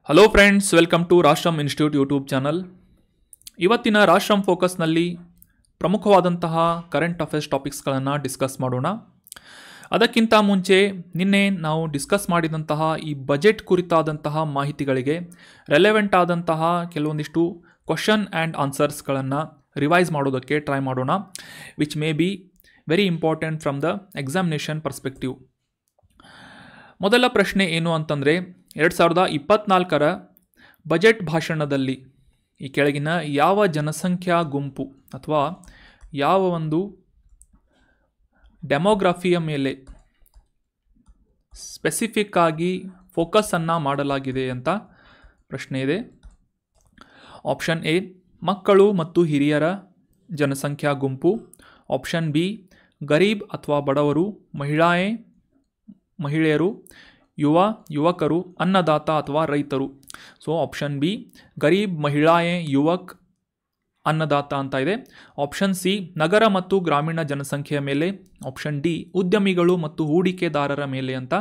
Hello friends, welcome to Rashtram institute YouTube channel. ಇವತ್ತಿನ ರಾಷ್ಟ್ರಂ ಫೋಕಸ್ನಲ್ಲಿ ಪ್ರಮುಖವಾದಂತಹ current affairs ಟಾಪಿಕ್ಸ್ಗಳನ್ನು discuss ಮಾಡೋಣ. ಅದಕ್ಕಿಂತ ಮುಂಚೆ ನಿನ್ನೆ ನಾವು ಡಿಸ್ಕಸ್ ಮಾಡಿದಂತಹ ಈ ಬಜೆಟ್ ಕುರಿತಾದಂತಹ ಮಾಹಿತಿಗಳಿಗೆ ರೆಲೆವೆಂಟ್ ಆದಂತಹ ಕೆಲವೊಂದಿಷ್ಟು ಕ್ವಶನ್ ಆ್ಯಂಡ್ ಆನ್ಸರ್ಸ್ಗಳನ್ನು ರಿವೈಸ್ ಮಾಡೋದಕ್ಕೆ ಟ್ರೈ ಮಾಡೋಣ, which may be very important from the examination perspective. ಮೊದಲ ಪ್ರಶ್ನೆ ಏನು ಅಂತಂದರೆ, 2024ರ ಬಜೆಟ್ ಭಾಷಣದಲ್ಲಿ ಈ ಕೆಳಗಿನ ಯಾವ ಜನಸಂಖ್ಯಾ ಗುಂಪು ಅಥವಾ ಯಾವ ಒಂದು ಡೆಮೋಗ್ರಫಿಯ ಮೇಲೆ ಸ್ಪೆಸಿಫಿಕ್ ಆಗಿ ಫೋಕಸನ್ನು ಮಾಡಲಾಗಿದೆ ಅಂತ ಪ್ರಶ್ನೆ ಇದೆ. ಆಪ್ಷನ್ ಎ ಮಕ್ಕಳು ಮತ್ತು ಹಿರಿಯರ ಜನಸಂಖ್ಯಾ ಗುಂಪು, ಆಪ್ಷನ್ ಬಿ ಗರೀಬ್ ಅಥವಾ ಬಡವರು, ಮಹಿಳೆಯರು, ಯುವಕರು, ಅನ್ನದಾತ ಅಥವಾ ರೈತರು. ಸೊ ಆಪ್ಷನ್ ಬಿ ಗರೀಬ್, ಮಹಿಳಾಯೆ, ಯುವಕ್, ಅನ್ನದಾತ ಅಂತ ಇದೆ. ಆಪ್ಷನ್ ಸಿ ನಗರ ಮತ್ತು ಗ್ರಾಮೀಣ ಜನಸಂಖ್ಯೆಯ ಮೇಲೆ, ಆಪ್ಷನ್ ಡಿ ಉದ್ಯಮಿಗಳು ಮತ್ತು ಹೂಡಿಕೆದಾರರ ಮೇಲೆ ಅಂತ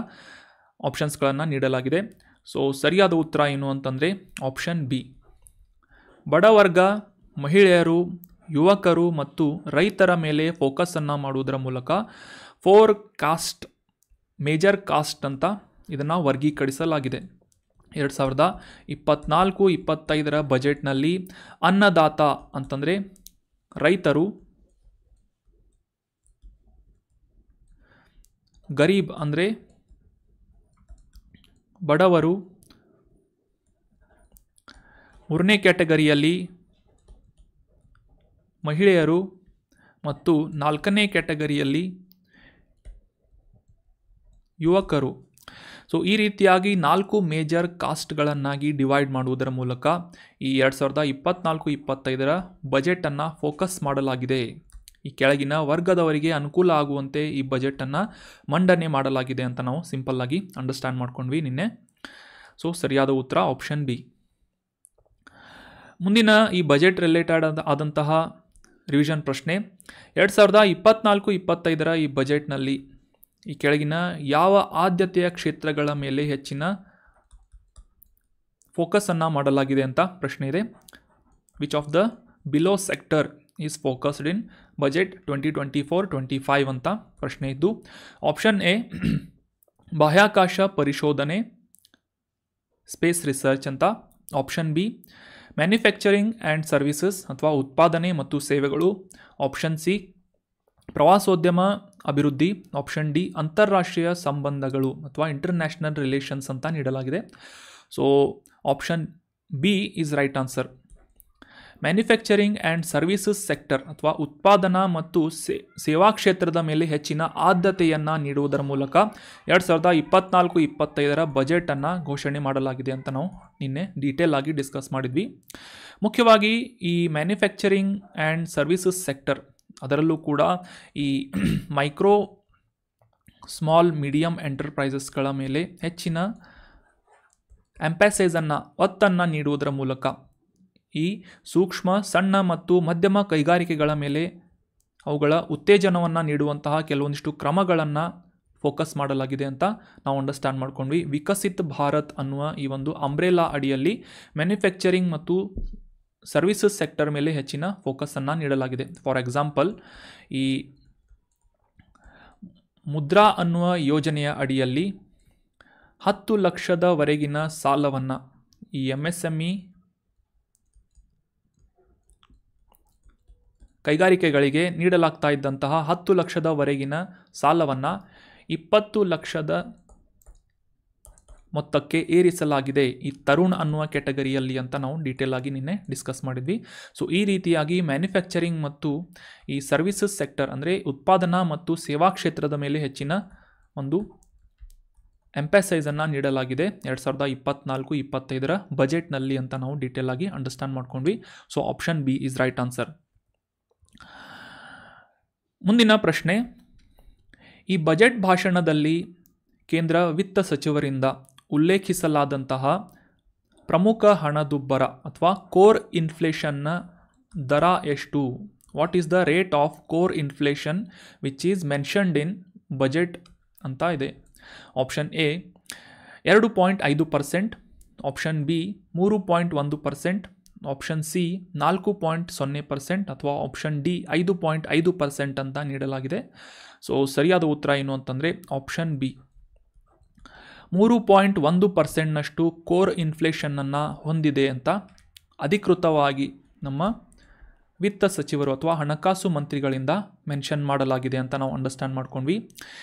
ಆಪ್ಷನ್ಸ್ಗಳನ್ನು ನೀಡಲಾಗಿದೆ. ಸೊ ಸರಿಯಾದ ಉತ್ತರ ಏನು ಅಂತಂದರೆ ಆಪ್ಷನ್ ಬಿ, ಬಡವರ್ಗ, ಮಹಿಳೆಯರು, ಯುವಕರು ಮತ್ತು ರೈತರ ಮೇಲೆ ಫೋಕಸನ್ನು ಮಾಡುವುದರ ಮೂಲಕ 4 ಕಾಸ್ಟ್, ಮೇಜರ್ ಕಾಸ್ಟ್ ಅಂತ ಇದನ್ನು ವರ್ಗೀಕರಿಸಲಾಗಿದೆ. 2024-25ರ ಬಜೆಟ್ನಲ್ಲಿ ಅನ್ನದಾತ ಅಂತಂದರೆ ರೈತರು, ಗರೀಬ್ ಅಂದರೆ ಬಡವರು, 3ನೇ ಕ್ಯಾಟಗರಿಯಲ್ಲಿ ಮಹಿಳೆಯರು ಮತ್ತು 4ನೇ ಕ್ಯಾಟಗರಿಯಲ್ಲಿ ಯುವಕರು. ಸೊ ಈ ರೀತಿಯಾಗಿ 4 ಮೇಜರ್ ಕಾಸ್ಟ್ಗಳನ್ನಾಗಿ ಡಿವೈಡ್ ಮಾಡುವುದರ ಮೂಲಕ ಈ 2024-25ರ ಬಜೆಟನ್ನು ಫೋಕಸ್ ಮಾಡಲಾಗಿದೆ. ಈ ಕೆಳಗಿನ ವರ್ಗದವರಿಗೆ ಅನುಕೂಲ ಆಗುವಂತೆ ಈ ಬಜೆಟನ್ನು ಮಂಡನೆ ಮಾಡಲಾಗಿದೆ ಅಂತ ನಾವು ಸಿಂಪಲ್ಲಾಗಿ ಅಂಡರ್ಸ್ಟ್ಯಾಂಡ್ ಮಾಡ್ಕೊಂಡ್ವಿ ನಿನ್ನೆ. ಸೊ ಸರಿಯಾದ ಉತ್ತರ ಆಪ್ಷನ್ ಬಿ. ಮುಂದಿನ ಈ ಬಜೆಟ್ ರಿಲೇಟೆಡ್ ಆದಂತಹ ರಿವಿಷನ್ ಪ್ರಶ್ನೆ, 2024-25ರ ಈ ಬಜೆಟ್ನಲ್ಲಿ ಈ ಕೆಳಗಿನ ಯಾವ ಆದ್ಯತೆಯ ಕ್ಷೇತ್ರಗಳ ಮೇಲೆ ಹೆಚ್ಚಿನ ಫೋಕಸನ್ನು ಮಾಡಲಾಗಿದೆ ಅಂತ ಪ್ರಶ್ನೆ ಇದೆ. Which of the below sector is focused in budget 2024-25 ಅಂತ ಪ್ರಶ್ನೆ ಇದ್ದು, ಆಪ್ಷನ್ ಎ ಬಾಹ್ಯಾಕಾಶ ಪರಿಶೋಧನೆ, ಸ್ಪೇಸ್ ರಿಸರ್ಚ್ ಅಂತ, option B manufacturing and services ಅಥವಾ ಉತ್ಪಾದನೆ ಮತ್ತು ಸೇವೆಗಳು, ಆಪ್ಷನ್ ಸಿ ಪ್ರವಾಸೋದ್ಯಮ ಅಭಿವೃದ್ಧಿ, ಆಪ್ಷನ್ ಡಿ ಅಂತಾರಾಷ್ಟ್ರೀಯ ಸಂಬಂಧಗಳು ಅಥವಾ ಇಂಟರ್ನ್ಯಾಷನಲ್ ರಿಲೇಷನ್ಸ್ ಅಂತ ನೀಡಲಾಗಿದೆ. So option B is right answer. Manufacturing and services sector ಅಥವಾ ಉತ್ಪಾದನಾ ಮತ್ತು ಸೇವಾ ಕ್ಷೇತ್ರದ ಮೇಲೆ ಹೆಚ್ಚಿನ ಆದ್ಯತೆಯನ್ನು ನೀಡುವುದರ ಮೂಲಕ 2024-25ರ ಬಜೆಟನ್ನು ಘೋಷಣೆ ಮಾಡಲಾಗಿದೆ ಅಂತ ನಾವು ನಿನ್ನೆ ಡೀಟೇಲ್ ಆಗಿ ಡಿಸ್ಕಸ್ ಮಾಡಿದ್ವಿ. ಮುಖ್ಯವಾಗಿ ಈ ಮ್ಯಾನುಫ್ಯಾಕ್ಚರಿಂಗ್ ಆ್ಯಂಡ್ ಸರ್ವಿಸಸ್ ಸೆಕ್ಟರ್, ಅದರಲ್ಲೂ ಕೂಡ ಈ ಮೈಕ್ರೋ ಸ್ಮಾಲ್ ಮೀಡಿಯಂ ಎಂಟರ್ಪ್ರೈಸಸ್ಗಳ ಮೇಲೆ ಹೆಚ್ಚಿನ ಒತ್ತನ್ನು ನೀಡುವುದರ ಮೂಲಕ ಈ ಸೂಕ್ಷ್ಮ, ಸಣ್ಣ ಮತ್ತು ಮಧ್ಯಮ ಕೈಗಾರಿಕೆಗಳ ಮೇಲೆ ಅವುಗಳ ಉತ್ತೇಜನವನ್ನು ನೀಡುವಂತಹ ಕೆಲವೊಂದಿಷ್ಟು ಕ್ರಮಗಳನ್ನು ಫೋಕಸ್ ಮಾಡಲಾಗಿದೆ ಅಂತ ನಾವು ಅಂಡರ್ಸ್ಟ್ಯಾಂಡ್ ಮಾಡ್ಕೊಂಡ್ವಿ. ವಿಕಸಿತ್ ಭಾರತ್ ಅನ್ನುವ ಈ ಒಂದು ಅಂಬ್ರೆಲಾ ಅಡಿಯಲ್ಲಿ ಮ್ಯಾನುಫ್ಯಾಕ್ಚರಿಂಗ್ ಮತ್ತು ಸರ್ವಿಸಸ್ ಸೆಕ್ಟರ್ ಮೇಲೆ ಹೆಚ್ಚಿನ ಫೋಕಸನ್ನು ನೀಡಲಾಗಿದೆ. ಫಾರ್ ಎಕ್ಸಾಂಪಲ್, ಈ ಮುದ್ರಾ ಅನ್ನುವ ಯೋಜನೆಯ ಅಡಿಯಲ್ಲಿ 10 ಲಕ್ಷದವರೆಗಿನ ಸಾಲವನ್ನು ಈ MSME ಕೈಗಾರಿಕೆಗಳಿಗೆ ನೀಡಲಾಗ್ತಾ ಇದ್ದಂತಹ 10 ಲಕ್ಷದವರೆಗಿನ ಸಾಲವನ್ನು 20 ಲಕ್ಷದ ಮೊತ್ತಕ್ಕೆ ಏರಿಸಲಾಗಿದೆ ಈ ತರುಣ್ ಅನ್ನುವ ಕ್ಯಾಟಗರಿಯಲ್ಲಿ ಅಂತ ನಾವು ಡೀಟೇಲ್ ಆಗಿ ನಿನ್ನೆ ಡಿಸ್ಕಸ್ ಮಾಡಿದ್ವಿ. ಸೊ ಈ ರೀತಿಯಾಗಿ ಮ್ಯಾನುಫ್ಯಾಕ್ಚರಿಂಗ್ ಮತ್ತು ಈ ಸರ್ವಿಸಸ್ ಸೆಕ್ಟರ್ ಅಂದರೆ ಉತ್ಪಾದನಾ ಮತ್ತು ಸೇವಾ ಕ್ಷೇತ್ರದ ಮೇಲೆ ಹೆಚ್ಚಿನ ಒಂದು ಎಂಫಸೈಸನ್ನು ನೀಡಲಾಗಿದೆ 2024-25ರ ಬಜೆಟ್ನಲ್ಲಿ ಅಂತ ನಾವು ಡೀಟೇಲ್ ಆಗಿ ಅಂಡರ್ಸ್ಟ್ಯಾಂಡ್ ಮಾಡ್ಕೊಂಡ್ವಿ. So option B is right answer. ಮುಂದಿನ ಪ್ರಶ್ನೆ, ಈ ಬಜೆಟ್ ಭಾಷಣದಲ್ಲಿ ಕೇಂದ್ರ ವಿತ್ತ ಸಚಿವರಿಂದ ಉಲ್ಲೇಖಿಸಲಾದಂತಹ ಪ್ರಮುಖ ಹಣದುಬ್ಬರ ಅಥವಾ ಕೋರ್ ಇನ್ಫ್ಲೇಷನ್ನ ದರ ಎಷ್ಟು? What is the rate of core inflation which is mentioned in budget ಅಂತ ಇದೆ. Option A 2.5%, option B 3.1%, option C 4.0% ಅಥವಾ ಆಪ್ಷನ್ ಡಿ 5.5% ಅಂತ ನೀಡಲಾಗಿದೆ. ಸೊ ಸರಿಯಾದ ಉತ್ತರ ಏನು ಅಂತಂದರೆ ಆಪ್ಷನ್ ಬಿ 3.1%ನಷ್ಟು ಕೋರ್ ಇನ್ಫ್ಲೇಷನ್ನನ್ನು ಹೊಂದಿದೆ ಅಂತ ಅಧಿಕೃತವಾಗಿ ನಮ್ಮ ವಿತ್ತ ಸಚಿವರು ಅಥವಾ ಹಣಕಾಸು ಮಂತ್ರಿಗಳಿಂದ ಮೆನ್ಷನ್ ಮಾಡಲಾಗಿದೆ ಅಂತ ನಾವು ಅಂಡರ್ಸ್ಟ್ಯಾಂಡ್ ಮಾಡ್ಕೊಂಡ್ವಿ.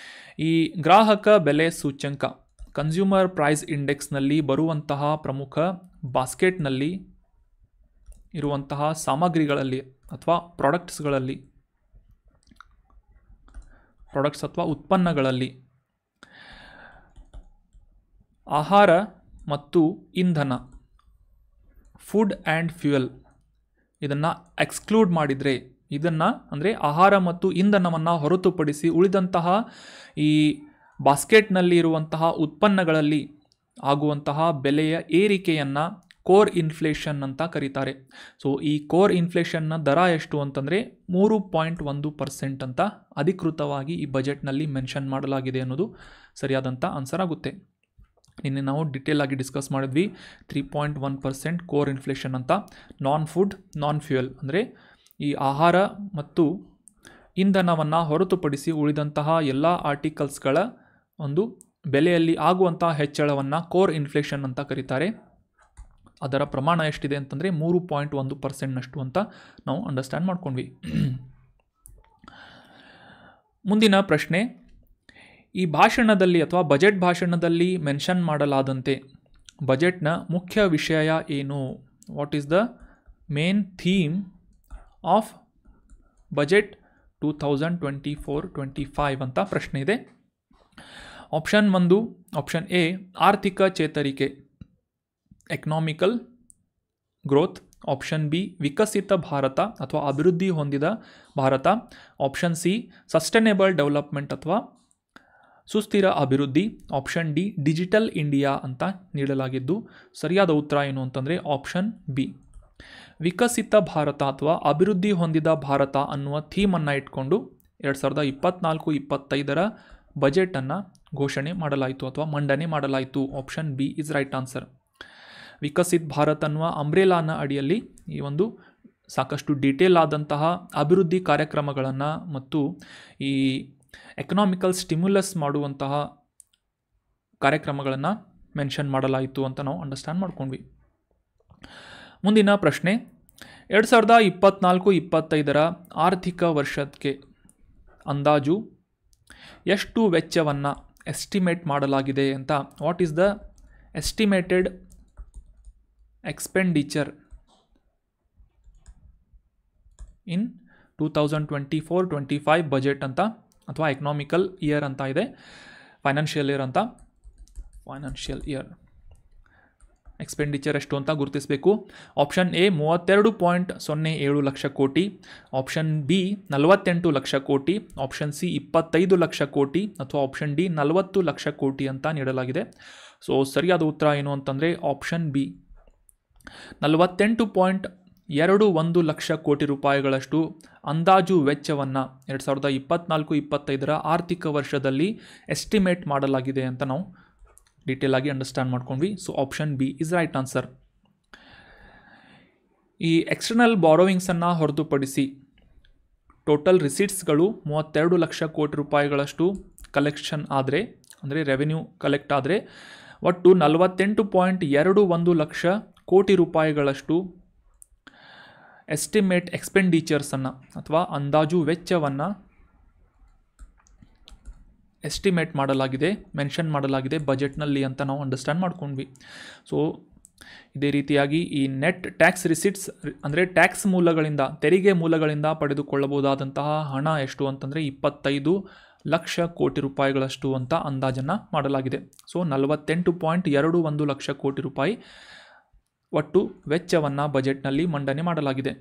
ಈ ಗ್ರಾಹಕ ಬೆಲೆ ಸೂಚ್ಯಂಕ ಕನ್ಸ್ಯೂಮರ್ ಪ್ರೈಸ್ ಇಂಡೆಕ್ಸ್ನಲ್ಲಿ ಬರುವಂತಹ ಪ್ರಮುಖ ಬಾಸ್ಕೆಟ್ನಲ್ಲಿ ಇರುವಂತಹ ಸಾಮಗ್ರಿಗಳಲ್ಲಿ ಅಥವಾ ಪ್ರಾಡಕ್ಟ್ಸ್ ಅಥವಾ ಉತ್ಪನ್ನಗಳಲ್ಲಿ ಆಹಾರ ಮತ್ತು ಇಂಧನ ಫುಡ್ ಆ್ಯಂಡ್ ಫ್ಯೂಯಲ್ ಇದನ್ನು ಎಕ್ಸ್ಕ್ಲೂಡ್ ಮಾಡಿದರೆ, ಇದನ್ನು ಅಂದರೆ ಆಹಾರ ಮತ್ತು ಇಂಧನವನ್ನು ಹೊರತುಪಡಿಸಿ ಉಳಿದಂತಹ ಈ ಬಾಸ್ಕೆಟ್ನಲ್ಲಿ ಇರುವಂತಹ ಉತ್ಪನ್ನಗಳಲ್ಲಿ ಆಗುವಂತಹ ಬೆಲೆಯ ಏರಿಕೆಯನ್ನು ಕೋರ್ ಇನ್ಫ್ಲೇಷನ್ ಅಂತ ಕರೀತಾರೆ. ಸೊ ಈ ಕೋರ್ ಇನ್ಫ್ಲೇಷನ್ನ ದರ ಎಷ್ಟು ಅಂತಂದರೆ 3.1% ಅಂತ ಅಧಿಕೃತವಾಗಿ ಈ ಬಜೆಟ್ನಲ್ಲಿ ಮೆನ್ಷನ್ ಮಾಡಲಾಗಿದೆ ಅನ್ನೋದು ಸರಿಯಾದಂಥ ಆನ್ಸರ್ ಆಗುತ್ತೆ. ನಿನ್ನೆ ನಾವು ಡಿಟೇಲ್ ಆಗಿ ಡಿಸ್ಕಸ್ ಮಾಡಿದ್ವಿ 3.1% ಕೋರ್ ಇನ್ಫ್ಲೇಷನ್ ಅಂತ. ನಾನ್ ಫುಡ್ ನಾನ್ ಫ್ಯೂಯಲ್ ಅಂದರೆ ಈ ಆಹಾರ ಮತ್ತು ಇಂಧನವನ್ನು ಹೊರತುಪಡಿಸಿ ಉಳಿದಂತಹ ಎಲ್ಲ ಆರ್ಟಿಕಲ್ಸ್ಗಳ ಒಂದು ಬೆಲೆಯಲ್ಲಿ ಆಗುವಂತಹ ಹೆಚ್ಚಳವನ್ನು ಕೋರ್ ಇನ್ಫ್ಲೇಷನ್ ಅಂತ ಕರೀತಾರೆ. ಅದರ ಪ್ರಮಾಣ ಎಷ್ಟಿದೆ ಅಂತಂದರೆ 3.1%ನಷ್ಟು ಅಂತ ನಾವು ಅಂಡರ್ಸ್ಟ್ಯಾಂಡ್ ಮಾಡ್ಕೊಂಡ್ವಿ. ಮುಂದಿನ ಪ್ರಶ್ನೆ, ಈ ಭಾಷಣದಲ್ಲಿ ಅಥವಾ ಬಜೆಟ್ ಭಾಷಣದಲ್ಲಿ ಮೆನ್ಷನ್ ಮಾಡಲಾದಂತೆ ಬಜೆಟ್ನ ಮುಖ್ಯ ವಿಷಯ ಏನು? What is the main theme of budget 2024-25 ಅಂತ ಪ್ರಶ್ನೆ ಇದೆ. ಆಪ್ಷನ್ ಎ ಆರ್ಥಿಕ ಚೇತರಿಕೆ ಎಕನಾಮಿಕಲ್ ಗ್ರೋತ್, ಆಪ್ಷನ್ ಬಿ ವಿಕಸಿತ ಭಾರತ ಅಥವಾ ಅಭಿವೃದ್ಧಿ ಹೊಂದಿದ Bharat, option C sustainable development ಅಥವಾ ಸುಸ್ಥಿರ ಅಭಿವೃದ್ಧಿ, ಆಪ್ಷನ್ ಡಿ ಡಿಜಿಟಲ್ ಇಂಡಿಯಾ ಅಂತ ನೀಡಲಾಗಿದ್ದು ಸರಿಯಾದ ಉತ್ತರ ಏನು ಅಂತಂದರೆ ಆಪ್ಷನ್ ಬಿ ವಿಕಸಿತ ಭಾರತ ಅಥವಾ ಅಭಿವೃದ್ಧಿ ಹೊಂದಿದ ಭಾರತ ಅನ್ನುವ ಥೀಮನ್ನು ಇಟ್ಕೊಂಡು 2024-25 ಬಜೆಟನ್ನು ಘೋಷಣೆ ಮಾಡಲಾಯಿತು ಅಥವಾ ಮಂಡನೆ ಮಾಡಲಾಯಿತು. Option B is right answer. Viksit Bharat ಅನ್ನುವ ಅಂಬ್ರೆಲಾನ ಅಡಿಯಲ್ಲಿ ಈ ಒಂದು ಸಾಕಷ್ಟು ಡೀಟೇಲ್ ಆದಂತಹ ಅಭಿವೃದ್ಧಿ ಕಾರ್ಯಕ್ರಮಗಳನ್ನು ಮತ್ತು ಈ ಎಕನಾಮಿಕಲ್ ಸ್ಟಿಮ್ಯುಲಸ್ ಮಾಡುವಂತಹ ಕಾರ್ಯಕ್ರಮಗಳನ್ನು ಮೆನ್ಷನ್ ಮಾಡಲಾಯಿತು ಅಂತ ನಾವು ಅಂಡರ್ಸ್ಟ್ಯಾಂಡ್ ಮಾಡ್ಕೊಂಡ್ವಿ. ಮುಂದಿನ ಪ್ರಶ್ನೆ, 2024-25 ಆರ್ಥಿಕ ವರ್ಷಕ್ಕೆ ಅಂದಾಜು ಎಷ್ಟು ವೆಚ್ಚವನ್ನು ಎಸ್ಟಿಮೇಟ್ ಮಾಡಲಾಗಿದೆ ಅಂತ. What is the estimated expenditure in 2024-25 budget ಅಂತ ಅಥವಾ ಎಕನಾಮಿಕಲ್ ಇಯರ್ ಅಂತ ಇದೆ, ಫೈನಾನ್ಷಿಯಲ್ ಇಯರ್ ಎಕ್ಸ್ಪೆಂಡಿಚರ್ ಎಷ್ಟು ಅಂತ ಗುರುತಿಸಬೇಕು. ಆಪ್ಷನ್ ಎ 32.07 ಲಕ್ಷ ಕೋಟಿ, ಆಪ್ಷನ್ ಬಿ 48 ಲಕ್ಷ ಕೋಟಿ, ಆಪ್ಷನ್ ಸಿ 25 ಲಕ್ಷ ಕೋಟಿ ಅಥವಾ ಆಪ್ಷನ್ ಡಿ 40 ಲಕ್ಷ ಕೋಟಿ ಅಂತ ನೀಡಲಾಗಿದೆ. ಸೊ ಸರಿಯಾದ ಉತ್ತರ ಏನು ಅಂತಂದರೆ ಆಪ್ಷನ್ ಬಿ 48.21 ಲಕ್ಷ ಕೋಟಿ ರೂಪಾಯಿಗಳಷ್ಟು ಅಂದಾಜು ವೆಚ್ಚವನ್ನು 2024-25 ಆರ್ಥಿಕ ವರ್ಷದಲ್ಲಿ ಎಸ್ಟಿಮೇಟ್ ಮಾಡಲಾಗಿದೆ ಅಂತ ನಾವು ಡೀಟೇಲ್ ಆಗಿ ಅಂಡರ್ಸ್ಟ್ಯಾಂಡ್ ಮಾಡ್ಕೊಂಡ್ವಿ. So option B is right answer. ಈ ಎಕ್ಸ್ಟರ್ನಲ್ ಬಾರೋವಿಂಗ್ಸನ್ನು ಹೊರತುಪಡಿಸಿ ಟೋಟಲ್ ರಿಸೀಟ್ಸ್ಗಳು 32 ಲಕ್ಷ ಕೋಟಿ ರೂಪಾಯಿಗಳಷ್ಟು ಕಲೆಕ್ಷನ್ ಆದರೆ ಅಂದರೆ ರೆವೆನ್ಯೂ ಕಲೆಕ್ಟ್ ಆದರೆ ಒಟ್ಟು 48.21 ಲಕ್ಷ ಕೋಟಿ ರೂಪಾಯಿಗಳಷ್ಟು ಎಸ್ಟಿಮೇಟ್ ಎಕ್ಸ್ಪೆಂಡಿಚರ್ಸನ್ನು ಅಥವಾ ಅಂದಾಜು ವೆಚ್ಚವನ್ನು ಎಸ್ಟಿಮೇಟ್ ಮಾಡಲಾಗಿದೆ, ಮೆನ್ಷನ್ ಮಾಡಲಾಗಿದೆ ಬಜೆಟ್ನಲ್ಲಿ ಅಂತ ನಾವು ಅಂಡರ್ಸ್ಟ್ಯಾಂಡ್ ಮಾಡ್ಕೊಂಡ್ವಿ. ಸೊ ಇದೇ ರೀತಿಯಾಗಿ ಈ ನೆಟ್ ಟ್ಯಾಕ್ಸ್ ರಿಸಿಟ್ಸ್ ಅಂದರೆ ಟ್ಯಾಕ್ಸ್ ಮೂಲಗಳಿಂದ, ತೆರಿಗೆ ಮೂಲಗಳಿಂದ ಪಡೆದುಕೊಳ್ಳಬಹುದಾದಂತಹ ಹಣ ಎಷ್ಟು ಅಂತಂದರೆ 25 ಲಕ್ಷ ಕೋಟಿ ರೂಪಾಯಿಗಳಷ್ಟು ಅಂತ ಅಂದಾಜನ್ನು ಮಾಡಲಾಗಿದೆ. ಸೊ 48.21 ಲಕ್ಷ ಕೋಟಿ ರೂಪಾಯಿ ಒಟ್ಟು ವೆಚ್ಚವನ್ನು ಬಜೆಟ್ನಲ್ಲಿ ಮಂಡನೆ ಮಾಡಲಾಗಿದೆ.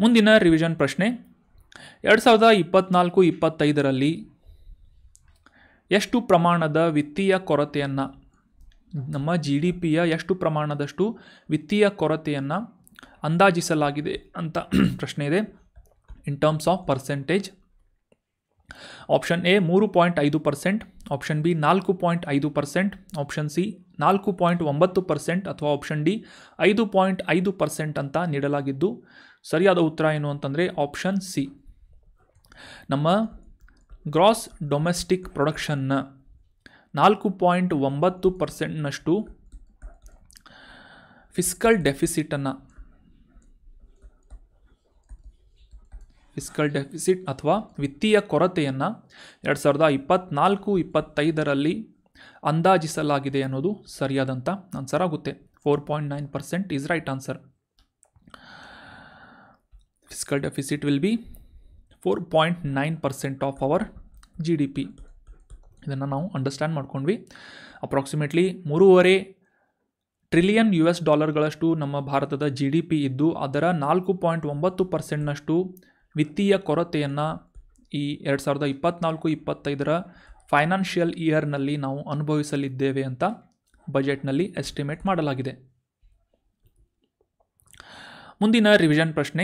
ಮುಂದಿನ ರಿವಿಷನ್ ಪ್ರಶ್ನೆ, 2024-25 ಎಷ್ಟು ಪ್ರಮಾಣದ ವಿತ್ತೀಯ ಕೊರತೆಯನ್ನು, ನಮ್ಮ GDPಯ ಎಷ್ಟು ಪ್ರಮಾಣದಷ್ಟು ವಿತ್ತೀಯ ಕೊರತೆಯನ್ನು ಅಂದಾಜಿಸಲಾಗಿದೆ ಅಂತ ಪ್ರಶ್ನೆ ಇದೆ. In terms of percentage option A 3.5%, option B 4.5%, option C 4.9% ಅಥವಾ ಆಪ್ಷನ್ ಡಿ 5.5% ಅಂತ ನೀಡಲಾಗಿದ್ದು ಸರಿಯಾದ ಉತ್ತರ ಏನು ಅಂತಂದರೆ ಆಪ್ಷನ್ ಸಿ. ನಮ್ಮ ಗ್ರಾಸ್ ಡೊಮೆಸ್ಟಿಕ್ ಪ್ರೊಡಕ್ಷನ್ನ 4.9%ನಷ್ಟು ಫಿಸ್ಕಲ್ ಡೆಫಿಸಿಟ್ ಅಥವಾ ವಿತ್ತೀಯ ಕೊರತೆಯನ್ನು 2024-25ರಲ್ಲಿ ಅಂದಾಜಿಸಲಾಗಿದೆ ಅನ್ನೋದು ಸರಿಯಾದಂಥ ಆನ್ಸರ್ ಆಗುತ್ತೆ. 4.9% is right answer. Fiscal deficit will be 4.9% of our GDP. ಇದನ್ನು ನಾವು ಅಂಡರ್ಸ್ಟ್ಯಾಂಡ್ ಮಾಡ್ಕೊಂಡ್ವಿ. ಅಪ್ರಾಕ್ಸಿಮೇಟ್ಲಿ 3.5 ಟ್ರಿಲಿಯನ್ US$ ನಮ್ಮ ಭಾರತದ GDP ಇದ್ದು ಅದರ 4.9%ನಷ್ಟು ವಿತ್ತೀಯ ಕೊರತೆಯನ್ನು ಈ 2024-25ರ ಫೈನಾನ್ಷಿಯಲ್ ಇಯರ್ನಲ್ಲಿ ನಾವು ಅನುಭವಿಸಲಿದ್ದೇವೆ ಅಂತ ಬಜೆಟ್ನಲ್ಲಿ ಎಸ್ಟಿಮೇಟ್ ಮಾಡಲಾಗಿದೆ. ಮುಂದಿನ ರಿವಿಷನ್ ಪ್ರಶ್ನೆ.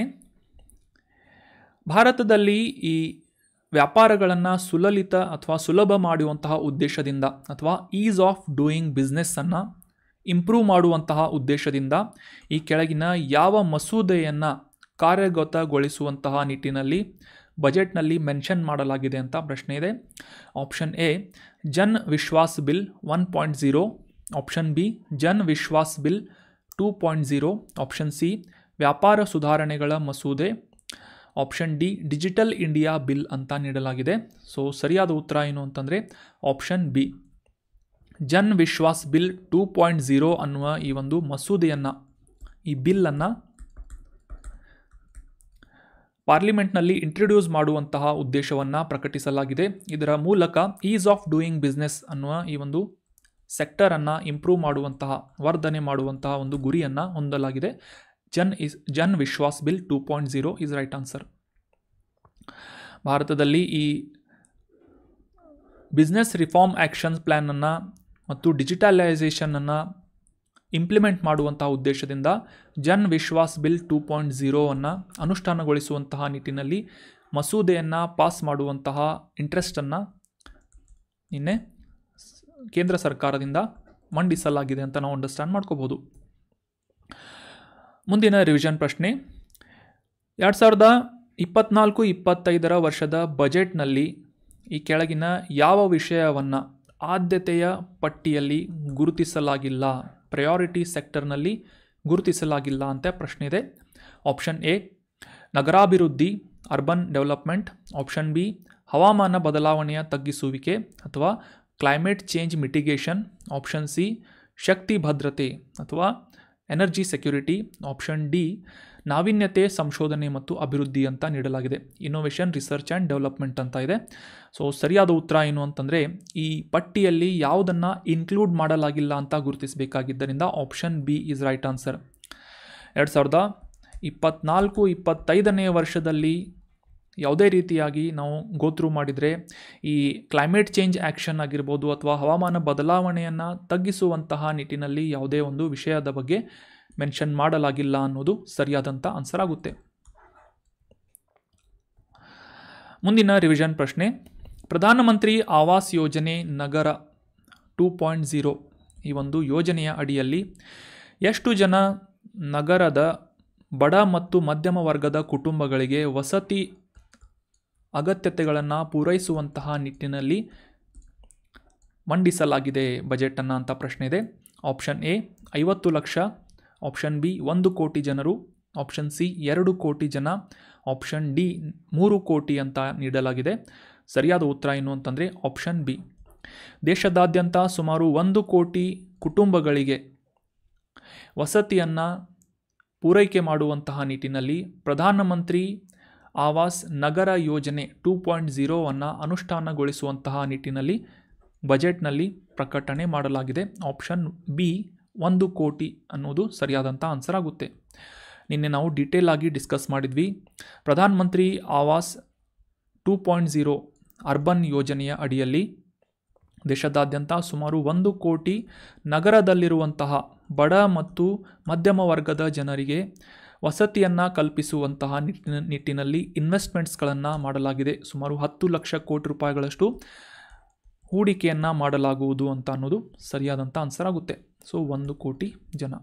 ಭಾರತದಲ್ಲಿ ಈ ವ್ಯಾಪಾರಗಳನ್ನು ಸುಲಲಿತ ಅಥವಾ ಸುಲಭ ಮಾಡುವಂತಹ ಉದ್ದೇಶದಿಂದ ಅಥವಾ ಈಸ್ ಆಫ್ ಡೂಯಿಂಗ್ ಬಿಸ್ನೆಸ್ಸನ್ನು ಇಂಪ್ರೂವ್ ಮಾಡುವಂತಹ ಉದ್ದೇಶದಿಂದ ಈ ಕೆಳಗಿನ ಯಾವ ಮಸೂದೆಯನ್ನು ಕಾರ್ಯಗತಗೊಳಿಸುವಂತಹ ನಿಟ್ಟಿನಲ್ಲಿ ಬಜೆಟ್ನಲ್ಲಿ ಮೆನ್ಷನ್ ಮಾಡಲಾಗಿದೆ ಅಂತ ಪ್ರಶ್ನೆ ಇದೆ. Option A Jan Vishwas bill 1.0, option B Jan Vishwas bill 2.0, option C ವ್ಯಾಪಾರ ಸುಧಾರಣೆಗಳ ಮಸೂದೆ, option D digital India bill ಅಂತ ನೀಡಲಾಗಿದೆ. ಸೊ ಸರಿಯಾದ ಉತ್ತರ ಏನು ಅಂತಂದರೆ ಆಪ್ಷನ್ ಬಿ ಜನ್ ವಿಶ್ವಾಸ್ ಬಿಲ್ 2.0 ಅನ್ನುವ ಈ ಒಂದು ಮಸೂದೆಯನ್ನು, ಈ ಬಿಲ್ಲನ್ನು ಪಾರ್ಲಿಮೆಂಟ್ನಲ್ಲಿ ಇಂಟ್ರೊಡ್ಯೂಸ್ ಮಾಡುವಂತಹ ಉದ್ದೇಶವನ್ನು ಪ್ರಕಟಿಸಲಾಗಿದೆ. ಇದರ ಮೂಲಕ ಈಸ್ ಆಫ್ ಡೂಯಿಂಗ್ ಬಿಸ್ನೆಸ್ ಅನ್ನುವ ಈ ಒಂದು ಸೆಕ್ಟರನ್ನು ಇಂಪ್ರೂವ್ ಮಾಡುವಂತಹ, ವರ್ಧನೆ ಮಾಡುವಂತಹ ಒಂದು ಗುರಿಯನ್ನು ಹೊಂದಲಾಗಿದೆ. ಜನ್ ವಿಶ್ವಾಸ್ ಬಿಲ್ 2.0 ಈಸ್ ರೈಟ್ ಆನ್ಸರ್. ಭಾರತದಲ್ಲಿ ಈ ಬಿಸ್ನೆಸ್ ರಿಫಾರ್ಮ್ ಆ್ಯಕ್ಷನ್ ಪ್ಲ್ಯಾನನ್ನು ಮತ್ತು ಡಿಜಿಟಲೈಸೇಷನನ್ನು ಇಂಪ್ಲಿಮೆಂಟ್ ಮಾಡುವಂತಹ ಉದ್ದೇಶದಿಂದ ಜನ್ ವಿಶ್ವಾಸ್ ಬಿಲ್ 2.0 ಅನ್ನು ಅನುಷ್ಠಾನಗೊಳಿಸುವಂತಹ ನಿಟ್ಟಿನಲ್ಲಿ ಮಸೂದೆಯನ್ನು ಪಾಸ್ ಮಾಡುವಂತಹ ಇಂಟ್ರೆಸ್ಟನ್ನು ನಿನ್ನೆ ಕೇಂದ್ರ ಸರ್ಕಾರದಿಂದ ಮಂಡಿಸಲಾಗಿದೆ ಅಂತ ನಾವು ಅಂಡರ್ಸ್ಟ್ಯಾಂಡ್ ಮಾಡ್ಕೋಬೋದು. ಮುಂದಿನ ರಿವಿಷನ್ ಪ್ರಶ್ನೆ. 2024-25ರ ವರ್ಷದ ಬಜೆಟ್ನಲ್ಲಿ ಈ ಕೆಳಗಿನ ಯಾವ ವಿಷಯವನ್ನು ಆದ್ಯತೆಯ ಪಟ್ಟಿಯಲ್ಲಿ ಗುರುತಿಸಲಾಗಿಲ್ಲ, ಪ್ರಯಾರಿಟಿ ಸೆಕ್ಟರ್ನಲ್ಲಿ ಗುರುತಿಸಲಾಗಿಲ್ಲ ಅಂತ ಪ್ರಶ್ನೆ ಇದೆ. ಆಪ್ಷನ್ ಎ ನಗರಾಭಿವೃದ್ಧಿ, ಅರ್ಬನ್ ಡೆವಲಪ್ಮೆಂಟ್, ಆಪ್ಷನ್ ಬಿ ಹವಾಮಾನ ಬದಲಾವಣೆಯ ತಗ್ಗಿಸುವಿಕೆ ಅಥವಾ climate change mitigation, option C ಶಕ್ತಿ ಭದ್ರತೆ ಅಥವಾ ಎನರ್ಜಿ ಸೆಕ್ಯೂರಿಟಿ, ಆಪ್ಷನ್ ಡಿ ನಾವೀನ್ಯತೆ ಸಂಶೋಧನೆ ಮತ್ತು ಅಭಿವೃದ್ಧಿ ಅಂತ ನೀಡಲಾಗಿದೆ. ಇನ್ನೋವೇಷನ್ ರಿಸರ್ಚ್ ಆ್ಯಂಡ್ ಡೆವಲಪ್ಮೆಂಟ್ ಅಂತ ಇದೆ. ಸೊ ಸರಿಯಾದ ಉತ್ತರ ಏನು ಅಂತಂದರೆ ಈ ಪಟ್ಟಿಯಲ್ಲಿ ಯಾವುದನ್ನು ಇನ್ಕ್ಲೂಡ್ ಮಾಡಲಾಗಿಲ್ಲ ಅಂತ ಗುರುತಿಸಬೇಕಾಗಿದ್ದರಿಂದ option B is right answer. 2024-25ನೇ ವರ್ಷದಲ್ಲಿ ಯಾವುದೇ ರೀತಿಯಾಗಿ ನಾವು ಗೋತ್ರೂ ಮಾಡಿದರೆ ಈ ಕ್ಲೈಮೇಟ್ ಚೇಂಜ್ ಆ್ಯಕ್ಷನ್ ಆಗಿರ್ಬೋದು ಅಥವಾ ಹವಾಮಾನ ಬದಲಾವಣೆಯನ್ನು ತಗ್ಗಿಸುವಂತಹ ನಿಟ್ಟಿನಲ್ಲಿ ಯಾವುದೇ ಒಂದು ವಿಷಯದ ಬಗ್ಗೆ ಮೆನ್ಷನ್ ಮಾಡಲಾಗಿಲ್ಲ ಅನ್ನೋದು ಸರಿಯಾದಂಥ ಆನ್ಸರ್ ಆಗುತ್ತೆ. ಮುಂದಿನ ರಿವಿಷನ್ ಪ್ರಶ್ನೆ. ಪ್ರಧಾನಮಂತ್ರಿ ಆವಾಸ್ ಯೋಜನೆ ನಗರ 2.0 ಈ ಒಂದು ಯೋಜನೆಯ ಅಡಿಯಲ್ಲಿ ಎಷ್ಟು ಜನ ನಗರದ ಬಡ ಮತ್ತು ಮಧ್ಯಮ ವರ್ಗದ ಕುಟುಂಬಗಳಿಗೆ ವಸತಿ ಅಗತ್ಯತೆಗಳನ್ನು ಪೂರೈಸುವಂತಹ ನಿಟ್ಟಿನಲ್ಲಿ ಮಂಡಿಸಲಾಗಿದೆ ಬಜೆಟನ್ನು ಅಂತ ಪ್ರಶ್ನೆ ಇದೆ. Option A 50 lakh, option B 1 ಕೋಟಿ ಜನರು, ಆಪ್ಷನ್ ಸಿ 2 ಕೋಟಿ ಜನ, ಆಪ್ಷನ್ ಡಿ 3 ಕೋಟಿ ಅಂತ ನೀಡಲಾಗಿದೆ. ಸರಿಯಾದ ಉತ್ತರ ಏನು ಅಂತಂದರೆ ಆಪ್ಷನ್ ಬಿ. ದೇಶದಾದ್ಯಂತ ಸುಮಾರು 1 ಕೋಟಿ ಕುಟುಂಬಗಳಿಗೆ ವಸತಿಯನ್ನು ಪೂರೈಕೆ ಮಾಡುವಂತಹ ನಿಟ್ಟಿನಲ್ಲಿ ಪ್ರಧಾನಮಂತ್ರಿ ಆವಾಸ್ ನಗರ ಯೋಜನೆ 2.0 ಅನ್ನು ಅನುಷ್ಠಾನಗೊಳಿಸುವಂತಹ ನಿಟ್ಟಿನಲ್ಲಿ ಬಜೆಟ್ನಲ್ಲಿ ಪ್ರಕಟಣೆ ಮಾಡಲಾಗಿದೆ. ಆಪ್ಷನ್ ಬಿ 1 ಕೋಟಿ ಅನ್ನೋದು ಸರಿಯಾದಂಥ ಆನ್ಸರ್ ಆಗುತ್ತೆ. ನಿನ್ನೆ ನಾವು ಡೀಟೇಲ್ ಆಗಿ ಡಿಸ್ಕಸ್ ಮಾಡಿದ್ವಿ. ಪ್ರಧಾನಮಂತ್ರಿ ಆವಾಸ್ 2.0 ಅರ್ಬನ್ ಯೋಜನೆಯ ಅಡಿಯಲ್ಲಿ ದೇಶದಾದ್ಯಂತ ಸುಮಾರು 1 ಕೋಟಿ ನಗರದಲ್ಲಿರುವಂತಹ ಬಡ ಮತ್ತು ಮಧ್ಯಮ ವರ್ಗದ ಜನರಿಗೆ ವಸತಿಯನ್ನು ಕಲ್ಪಿಸುವಂತಹ ನಿಟ್ಟಿನಲ್ಲಿ ಇನ್ವೆಸ್ಟ್ಮೆಂಟ್ಸ್ಗಳನ್ನು ಮಾಡಲಾಗಿದೆ. ಸುಮಾರು 10 ಲಕ್ಷ ಕೋಟಿ ರೂಪಾಯಿಗಳಷ್ಟು ಹೂಡಿಕೆಯನ್ನು ಮಾಡಲಾಗುವುದು ಅಂತ ಅನ್ನೋದು ಸರಿಯಾದಂಥ ಆನ್ಸರ್ ಆಗುತ್ತೆ. ಸೊ 1 ಕೋಟಿ ಜನ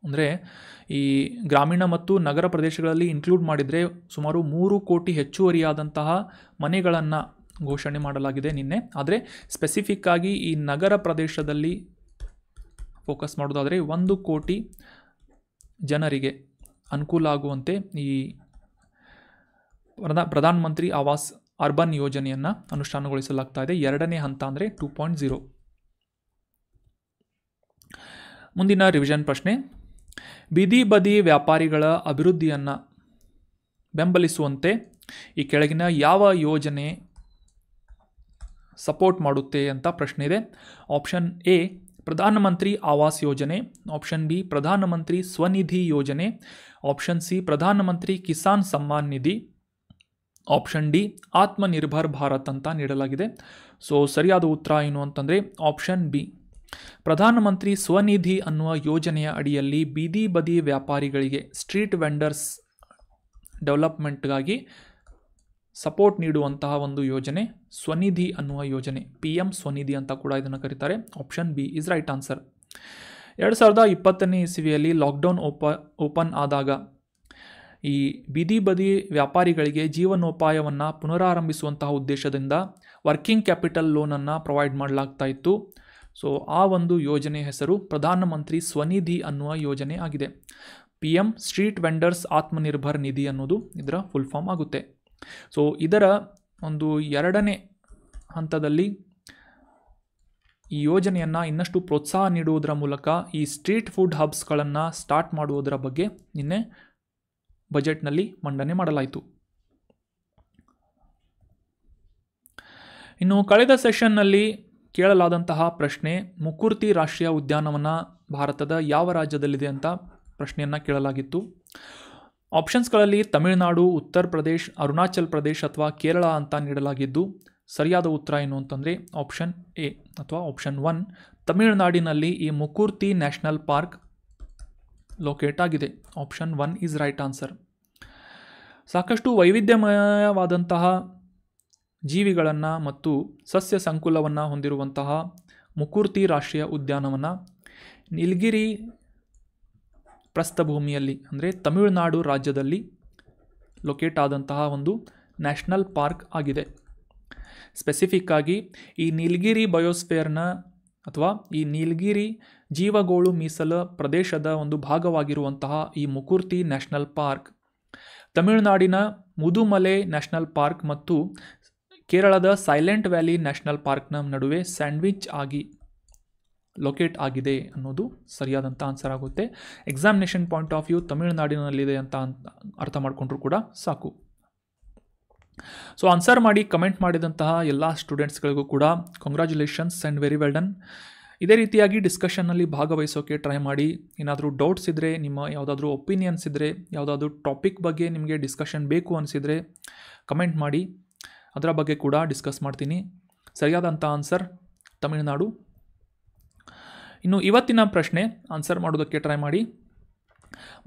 ಅಂದರೆ ಈ ಗ್ರಾಮೀಣ ಮತ್ತು ನಗರ ಪ್ರದೇಶಗಳಲ್ಲಿ ಇನ್ಕ್ಲೂಡ್ ಮಾಡಿದರೆ ಸುಮಾರು 3 ಕೋಟಿ ಹೆಚ್ಚುವರಿಯಾದಂತಹ ಮನೆಗಳನ್ನು ಘೋಷಣೆ ಮಾಡಲಾಗಿದೆ ನಿನ್ನೆ. ಆದರೆ ಸ್ಪೆಸಿಫಿಕ್ ಆಗಿ ಈ ನಗರ ಪ್ರದೇಶದಲ್ಲಿ ಫೋಕಸ್ ಮಾಡೋದಾದರೆ 1 ಕೋಟಿ ಜನರಿಗೆ ಅನುಕೂಲ ಆಗುವಂತೆ ಈ ಪ್ರಧಾನ ಮಂತ್ರಿ ಆವಾಸ್ ಅರ್ಬನ್ ಯೋಜನೆಯನ್ನು ಅನುಷ್ಠಾನಗೊಳಿಸಲಾಗ್ತಾ ಇದೆ. 2ನೇ ಹಂತ ಅಂದರೆ 2.0. ಮುಂದಿನ ರಿವಿಷನ್ ಪ್ರಶ್ನೆ, ಬೀದಿ ಬದಿ ವ್ಯಾಪಾರಿಗಳ ಅಭಿವೃದ್ಧಿಯನ್ನು ಬೆಂಬಲಿಸುವಂತೆ ಈ ಕೆಳಗಿನ ಯಾವ ಯೋಜನೆ ಸಪೋರ್ಟ್ ಮಾಡುತ್ತೆ ಅಂತ ಪ್ರಶ್ನೆ ಇದೆ. ಆಪ್ಷನ್ ಎ ಪ್ರಧಾನಮಂತ್ರಿ ಆವಾಸ್ ಯೋಜನೆ, ಆಪ್ಷನ್ ಬಿ ಪ್ರಧಾನಮಂತ್ರಿ ಸ್ವನಿಧಿ ಯೋಜನೆ, ಆಪ್ಷನ್ ಸಿ ಪ್ರಧಾನಮಂತ್ರಿ ಕಿಸಾನ್ ಸಮ್ಮಾನ್ ನಿಧಿ, ಆಪ್ಷನ್ ಡಿ ಆತ್ಮನಿರ್ಭರ್ ಭಾರತ್ ಅಂತ ನೀಡಲಾಗಿದೆ. ಸೊ ಸರಿಯಾದ ಉತ್ತರ ಏನು ಅಂತಂದರೆ ಆಪ್ಷನ್ ಬಿ ಪ್ರಧಾನಮಂತ್ರಿ ಸ್ವನಿಧಿ ಅನ್ನುವ ಯೋಜನೆಯ ಅಡಿಯಲ್ಲಿ ಬೀದಿ ಬದಿ ವ್ಯಾಪಾರಿಗಳಿಗೆ ಸ್ಟ್ರೀಟ್ ವೆಂಡರ್ಸ್ ಡೆವಲಪ್ಮೆಂಟ್ಗಾಗಿ ಸಪೋರ್ಟ್ ನೀಡುವಂತಹ ಒಂದು ಯೋಜನೆ ಸ್ವನಿಧಿ ಅನ್ನುವ ಯೋಜನೆ, PM ಸ್ವನಿಧಿ ಅಂತ ಕೂಡ ಇದನ್ನು ಕರೀತಾರೆ. Option B is right answer. 2020ನೇ ಇಸವಿಯಲ್ಲಿ ಲಾಕ್ಡೌನ್ ಓಪನ್ ಆದಾಗ ಈ ಬೀದಿ ಬದಿ ವ್ಯಾಪಾರಿಗಳಿಗೆ ಜೀವನೋಪಾಯವನ್ನು ಪುನರಾರಂಭಿಸುವಂತಹ ಉದ್ದೇಶದಿಂದ ವರ್ಕಿಂಗ್ ಕ್ಯಾಪಿಟಲ್ ಲೋನನ್ನು ಪ್ರೊವೈಡ್ ಮಾಡಲಾಗ್ತಾ ಇತ್ತು. ಸೊ ಆ ಒಂದು ಯೋಜನೆ ಹೆಸರು ಪ್ರಧಾನಮಂತ್ರಿ ಸ್ವನಿಧಿ ಅನ್ನುವ ಯೋಜನೆ ಆಗಿದೆ. PM ಸ್ಟ್ರೀಟ್ ವೆಂಡರ್ಸ್ ಆತ್ಮನಿರ್ಭರ್ ನಿಧಿ ಅನ್ನೋದು ಇದರ ಫುಲ್ ಫಾರ್ಮ್ ಆಗುತ್ತೆ. ಸೊ ಇದರ ಒಂದು 2ನೇ ಹಂತದಲ್ಲಿ ಈ ಯೋಜನೆಯನ್ನು ಇನ್ನಷ್ಟು ಪ್ರೋತ್ಸಾಹ ನೀಡುವುದರ ಮೂಲಕ ಈ ಸ್ಟ್ರೀಟ್ ಫುಡ್ ಹಬ್ಸ್ಗಳನ್ನು ಸ್ಟಾರ್ಟ್ ಮಾಡುವುದರ ಬಗ್ಗೆ ನಿನ್ನೆ ಬಜೆಟ್ನಲ್ಲಿ ಮಂಡನೆ ಮಾಡಲಾಯಿತು. ಇನ್ನು ಕಳೆದ ಸೆಷನ್ನಲ್ಲಿ ಕೇಳಲಾದಂತಹ ಪ್ರಶ್ನೆ, ಮುಕುರ್ತಿ ರಾಷ್ಟ್ರೀಯ ಉದ್ಯಾನವನ ಭಾರತದ ಯಾವ ರಾಜ್ಯದಲ್ಲಿದೆ ಅಂತ ಪ್ರಶ್ನೆಯನ್ನು ಕೇಳಲಾಗಿತ್ತು. ಆಪ್ಷನ್ಸ್ಗಳಲ್ಲಿ ತಮಿಳುನಾಡು, ಉತ್ತರ ಪ್ರದೇಶ್, ಅರುಣಾಚಲ್ ಪ್ರದೇಶ್ ಅಥವಾ ಕೇರಳ ಅಂತ ನೀಡಲಾಗಿದ್ದು ಸರಿಯಾದ ಉತ್ತರ ಏನು ಅಂತಂದರೆ ಆಪ್ಷನ್ ಎ ಅಥವಾ ಆಪ್ಷನ್ 1 ತಮಿಳುನಾಡಿನಲ್ಲಿ ಈ ಮುಕುರ್ತಿ ನ್ಯಾಷನಲ್ ಪಾರ್ಕ್ ಲೊಕೇಟ್ ಆಗಿದೆ. Option 1 is right answer. ಸಾಕಷ್ಟು ವೈವಿಧ್ಯಮಯವಾದಂತಹ ಜೀವಿಗಳನ್ನು ಮತ್ತು ಸಸ್ಯ ಸಂಕುಲವನ್ನು ಹೊಂದಿರುವಂತಹ ಮುಕುರ್ತಿ ರಾಷ್ಟ್ರೀಯ ಉದ್ಯಾನವನ ನೀಲಗಿರಿ ಪ್ರಸ್ಥಭೂಮಿಯಲ್ಲಿ ಅಂದರೆ ತಮಿಳುನಾಡು ರಾಜ್ಯದಲ್ಲಿ ಲೊಕೇಟ್ ಆದಂತಹ ಒಂದು ನ್ಯಾಷನಲ್ ಪಾರ್ಕ್ ಆಗಿದೆ. ಸ್ಪೆಸಿಫಿಕ್ ಆಗಿ ಈ ನೀಲಗಿರಿ ಬಯೋಸ್ಫಿಯರ್ನ ಅಥವಾ ಈ ನೀಲಗಿರಿ ಜೀವಗೋಳು ಮೀಸಲು ಪ್ರದೇಶದ ಒಂದು ಭಾಗವಾಗಿರುವಂತಹ ಈ ಮುಕುರ್ತಿ ನ್ಯಾಷನಲ್ ಪಾರ್ಕ್ ತಮಿಳುನಾಡಿನ ಮುದುಮಲೆ ನ್ಯಾಷನಲ್ ಪಾರ್ಕ್ ಮತ್ತು ಕೇರಳದ ಸೈಲೆಂಟ್ ವ್ಯಾಲಿ ನ್ಯಾಷನಲ್ ಪಾರ್ಕ್ನ ನಡುವೆ ಸ್ಯಾಂಡ್ವಿಚ್ ಆಗಿ ಲೊಕೇಟ್ ಆಗಿದೆ ಅನ್ನೋದು ಸರಿಯಾದಂಥ ಆನ್ಸರ್ ಆಗುತ್ತೆ. ಎಕ್ಸಾಮಿನೇಷನ್ ಪಾಯಿಂಟ್ ಆಫ್ ವ್ಯೂ ತಮಿಳುನಾಡಿನಲ್ಲಿದೆ ಅಂತ ಅರ್ಥ ಮಾಡಿಕೊಂಡ್ರೂ ಕೂಡ ಸಾಕು. ಸೊ ಆನ್ಸರ್ ಮಾಡಿ ಕಮೆಂಟ್ ಮಾಡಿದಂತಹ ಎಲ್ಲ ಸ್ಟೂಡೆಂಟ್ಸ್ಗಳಿಗೂ ಕೂಡ congratulations and very well done. ಇದೇ ರೀತಿಯಾಗಿ ಡಿಸ್ಕಷನ್ನಲ್ಲಿ ಭಾಗವಹಿಸೋಕೆ ಟ್ರೈ ಮಾಡಿ. ಏನಾದರೂ ಡೌಟ್ಸ್ ಇದ್ದರೆ, ನಿಮ್ಮ ಯಾವುದಾದ್ರೂ ಒಪಿನಿಯನ್ಸ್ ಇದ್ದರೆ, ಯಾವುದಾದ್ರೂ ಟಾಪಿಕ್ ಬಗ್ಗೆ ನಿಮಗೆ ಡಿಸ್ಕಷನ್ ಬೇಕು ಅನಿಸಿದರೆ ಕಮೆಂಟ್ ಮಾಡಿ, ಅದರ ಬಗ್ಗೆ ಕೂಡ ಡಿಸ್ಕಸ್ ಮಾಡ್ತೀನಿ. ಸರಿಯಾದಂಥ ಆನ್ಸರ್ ತಮಿಳುನಾಡು. ಇನ್ನು ಇವತ್ತಿನ ಪ್ರಶ್ನೆ ಆನ್ಸರ್ ಮಾಡೋದಕ್ಕೆ ಟ್ರೈ ಮಾಡಿ.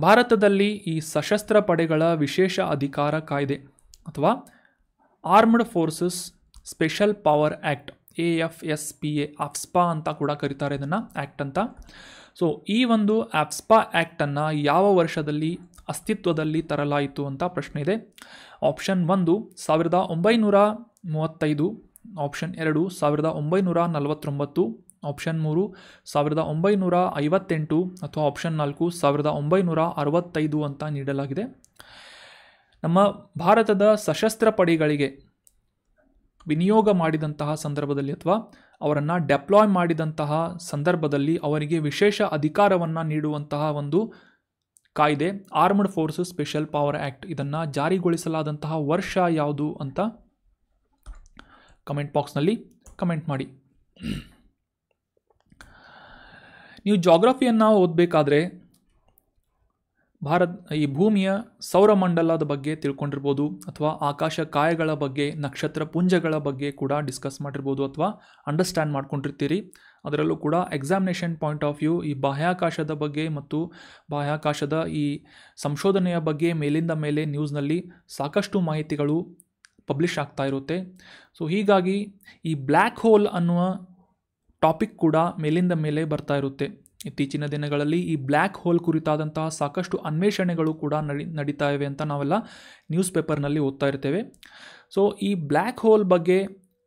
ಭಾರತದಲ್ಲಿ ಈ ಸಶಸ್ತ್ರ ಪಡೆಗಳ ವಿಶೇಷ ಅಧಿಕಾರ ಕಾಯ್ದೆ ಅಥವಾ armed forces special power act AFSPA AFSPA ಅಂತ ಕೂಡ ಕರೀತಾರೆ ಇದನ್ನು, ಆ್ಯಕ್ಟ್ ಅಂತ. ಸೊ ಈ ಒಂದು ಆಫ್ಸ್ಪಾ ಆ್ಯಕ್ಟನ್ನು ಯಾವ ವರ್ಷದಲ್ಲಿ ಅಸ್ತಿತ್ವದಲ್ಲಿ ತರಲಾಯಿತು ಅಂತ ಪ್ರಶ್ನೆ ಇದೆ. ಆಪ್ಷನ್ 1 1935, ಆಪ್ಷನ್ 2 1949, ಆಪ್ಷನ್ 3 1958 ಅಥವಾ ಆಪ್ಷನ್ 4 1965 ಅಂತ ನೀಡಲಾಗಿದೆ. ನಮ್ಮ ಭಾರತದ ಸಶಸ್ತ್ರ ಪಡೆಗಳಿಗೆ ವಿನಿಯೋಗ ಮಾಡಿದಂತಹ ಸಂದರ್ಭದಲ್ಲಿ ಅಥವಾ ಅವರನ್ನು ಡೆಪ್ಲಾಯ್ ಮಾಡಿದಂತಹ ಸಂದರ್ಭದಲ್ಲಿ ಅವರಿಗೆ ವಿಶೇಷ ಅಧಿಕಾರವನ್ನು ನೀಡುವಂತಹ ಒಂದು ಕಾಯ್ದೆ armed forces special power act. ಇದನ್ನು ಜಾರಿಗೊಳಿಸಲಾದಂತಹ ವರ್ಷ ಯಾವುದು ಅಂತ ಕಮೆಂಟ್ ಬಾಕ್ಸ್ನಲ್ಲಿ ಕಮೆಂಟ್ ಮಾಡಿ. ನೀವು ಜಾಗ್ರಫಿಯನ್ನು ಓದಬೇಕಾದ್ರೆ ಈ ಭೂಮಿಯ ಸೌರಮಂಡಲದ ಬಗ್ಗೆ ತಿಳ್ಕೊಂಡಿರ್ಬೋದು, ಅಥವಾ ಆಕಾಶ ಕಾಯಗಳ ಬಗ್ಗೆ, ನಕ್ಷತ್ರ ಪುಂಜಗಳ ಬಗ್ಗೆ ಕೂಡ ಡಿಸ್ಕಸ್ ಮಾಡಿರ್ಬೋದು ಅಥವಾ ಅಂಡರ್ಸ್ಟ್ಯಾಂಡ್ ಮಾಡ್ಕೊಂಡಿರ್ತೀರಿ. ಅದರಲ್ಲೂ ಕೂಡ ಎಕ್ಸಾಮಿನೇಷನ್ ಪಾಯಿಂಟ್ ಆಫ್ ವ್ಯೂ ಈ ಬಾಹ್ಯಾಕಾಶದ ಬಗ್ಗೆ ಮತ್ತು ಬಾಹ್ಯಾಕಾಶದ ಈ ಸಂಶೋಧನೆಯ ಬಗ್ಗೆ ಮೇಲಿಂದ ಮೇಲೆ ನ್ಯೂಸ್ನಲ್ಲಿ ಸಾಕಷ್ಟು ಮಾಹಿತಿಗಳು ಪಬ್ಲಿಷ್ ಆಗ್ತಾ ಇರುತ್ತೆ. ಸೊ ಹೀಗಾಗಿ ಈ ಬ್ಲ್ಯಾಕ್ ಹೋಲ್ ಅನ್ನುವ ಟಾಪಿಕ್ ಕೂಡ ಮೇಲಿಂದ ಮೇಲೆ ಬರ್ತಾ ಇರುತ್ತೆ. ಇತ್ತೀಚಿನ ದಿನಗಳಲ್ಲಿ ಈ ಬ್ಲ್ಯಾಕ್ ಹೋಲ್ ಕುರಿತಾದಂತಹ ಸಾಕಷ್ಟು ಅನ್ವೇಷಣೆಗಳು ಕೂಡ ನಡೀತಾ ಇವೆ ಅಂತ ನಾವೆಲ್ಲ ನ್ಯೂಸ್ ಪೇಪರ್ನಲ್ಲಿ ಓದ್ತಾ ಇರ್ತೇವೆ. ಸೊ ಈ ಬ್ಲ್ಯಾಕ್ ಹೋಲ್ ಬಗ್ಗೆ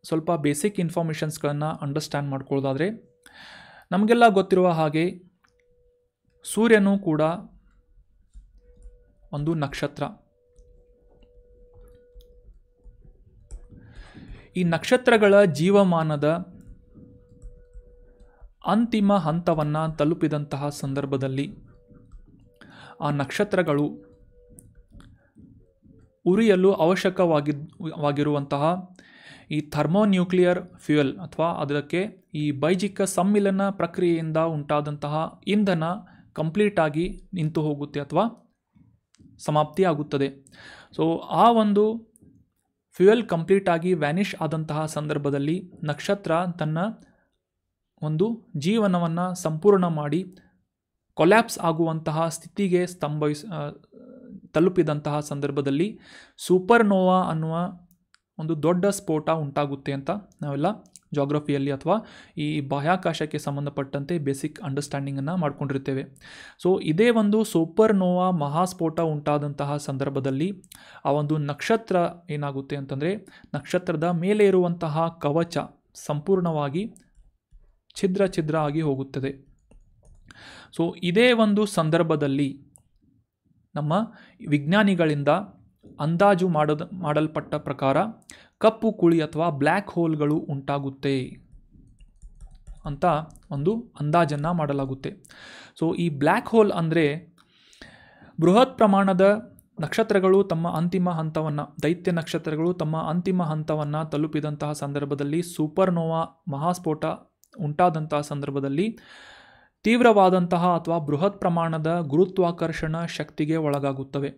ಸ್ವಲ್ಪ ಬೇಸಿಕ್ ಇನ್ಫಾರ್ಮೇಷನ್ಸ್ಗಳನ್ನು ಅಂಡರ್ಸ್ಟ್ಯಾಂಡ್ ಮಾಡ್ಕೊಳ್ಳೋದಾದರೆ, ನಮಗೆಲ್ಲ ಗೊತ್ತಿರುವ ಹಾಗೆ ಸೂರ್ಯನೂ ಕೂಡ ಒಂದು ನಕ್ಷತ್ರ. ಈ ನಕ್ಷತ್ರಗಳ ಜೀವಮಾನದ ಅಂತಿಮ ಹಂತವನ್ನು ತಲುಪಿದಂತಹ ಸಂದರ್ಭದಲ್ಲಿ ಆ ನಕ್ಷತ್ರಗಳು ಉರಿಯಲು ಅವಶ್ಯಕವಾಗಿರುವಂತಹ ಈ ಥರ್ಮೋನ್ಯೂಕ್ಲಿಯರ್ ಫ್ಯೂಯಲ್ ಅಥವಾ ಅದಕ್ಕೆ ಈ ಬೈಜಿಕ ಸಮ್ಮಿಲನ ಪ್ರಕ್ರಿಯೆಯಿಂದ ಉಂಟಾದಂತಹ ಇಂಧನ ಕಂಪ್ಲೀಟಾಗಿ ನಿಂತು ಹೋಗುತ್ತೆ ಅಥವಾ ಸಮಾಪ್ತಿ ಆಗುತ್ತದೆ. ಸೊ ಆ ಒಂದು ಫ್ಯೂಯಲ್ ಕಂಪ್ಲೀಟಾಗಿ ವ್ಯಾನಿಷ್ ಆದಂತಹ ಸಂದರ್ಭದಲ್ಲಿ ನಕ್ಷತ್ರ ತನ್ನ ಒಂದು ಜೀವನವನ್ನು ಸಂಪೂರ್ಣ ಮಾಡಿ ಕೊಲ್ಯಾಪ್ಸ್ ಆಗುವಂತಹ ಸ್ಥಿತಿಗೆ ತಲುಪಿದಂತಹ ಸಂದರ್ಭದಲ್ಲಿ ಸೂಪರ್ನೋವಾ ಅನ್ನುವ ಒಂದು ದೊಡ್ಡ ಸ್ಫೋಟ ಉಂಟಾಗುತ್ತೆ ಅಂತ ನಾವೆಲ್ಲ ಜಾಗ್ರಫಿಯಲ್ಲಿ ಅಥವಾ ಈ ಬಾಹ್ಯಾಕಾಶಕ್ಕೆ ಸಂಬಂಧಪಟ್ಟಂತೆ ಬೇಸಿಕ್ ಅಂಡರ್ಸ್ಟ್ಯಾಂಡಿಂಗನ್ನು ಮಾಡ್ಕೊಂಡಿರ್ತೇವೆ. ಸೊ ಇದೇ ಒಂದು ಸೂಪರ್ನೋವಾ ಮಹಾಸ್ಫೋಟ ಉಂಟಾದಂತಹ ಸಂದರ್ಭದಲ್ಲಿ ಆ ಒಂದು ನಕ್ಷತ್ರ ಏನಾಗುತ್ತೆ ಅಂತಂದರೆ, ನಕ್ಷತ್ರದ ಮೇಲೆ ಇರುವಂತಹ ಕವಚ ಸಂಪೂರ್ಣವಾಗಿ ಛಿದ್ರ ಆಗಿ ಹೋಗುತ್ತದೆ. ಸೊ ಇದೇ ಒಂದು ಸಂದರ್ಭದಲ್ಲಿ ನಮ್ಮ ವಿಜ್ಞಾನಿಗಳಿಂದ ಅಂದಾಜು ಮಾಡಲ್ಪಟ್ಟ ಪ್ರಕಾರ ಕಪ್ಪು ಕುಳಿ ಅಥವಾ ಬ್ಲ್ಯಾಕ್ ಹೋಲ್ಗಳು ಉಂಟಾಗುತ್ತೆ ಅಂತ ಒಂದು ಅಂದಾಜನ್ನು ಮಾಡಲಾಗುತ್ತೆ. ಸೊ ಈ ಬ್ಲ್ಯಾಕ್ ಹೋಲ್ ಅಂದರೆ ಬೃಹತ್ ಪ್ರಮಾಣದ ನಕ್ಷತ್ರಗಳು ತಮ್ಮ ಅಂತಿಮ ಹಂತವನ್ನು, ದೈತ್ಯ ನಕ್ಷತ್ರಗಳು ತಮ್ಮ ಅಂತಿಮ ಹಂತವನ್ನು ತಲುಪಿದಂತಹ ಸಂದರ್ಭದಲ್ಲಿ, ಸೂಪರ್ನೋವಾ ಮಹಾಸ್ಫೋಟ ಉಂಟಾದಂತಹ ಸಂದರ್ಭದಲ್ಲಿ ತೀವ್ರವಾದಂತಹ ಅಥವಾ ಬೃಹತ್ ಪ್ರಮಾಣದ ಗುರುತ್ವಾಕರ್ಷಣ ಶಕ್ತಿಗೆ ಒಳಗಾಗುತ್ತವೆ.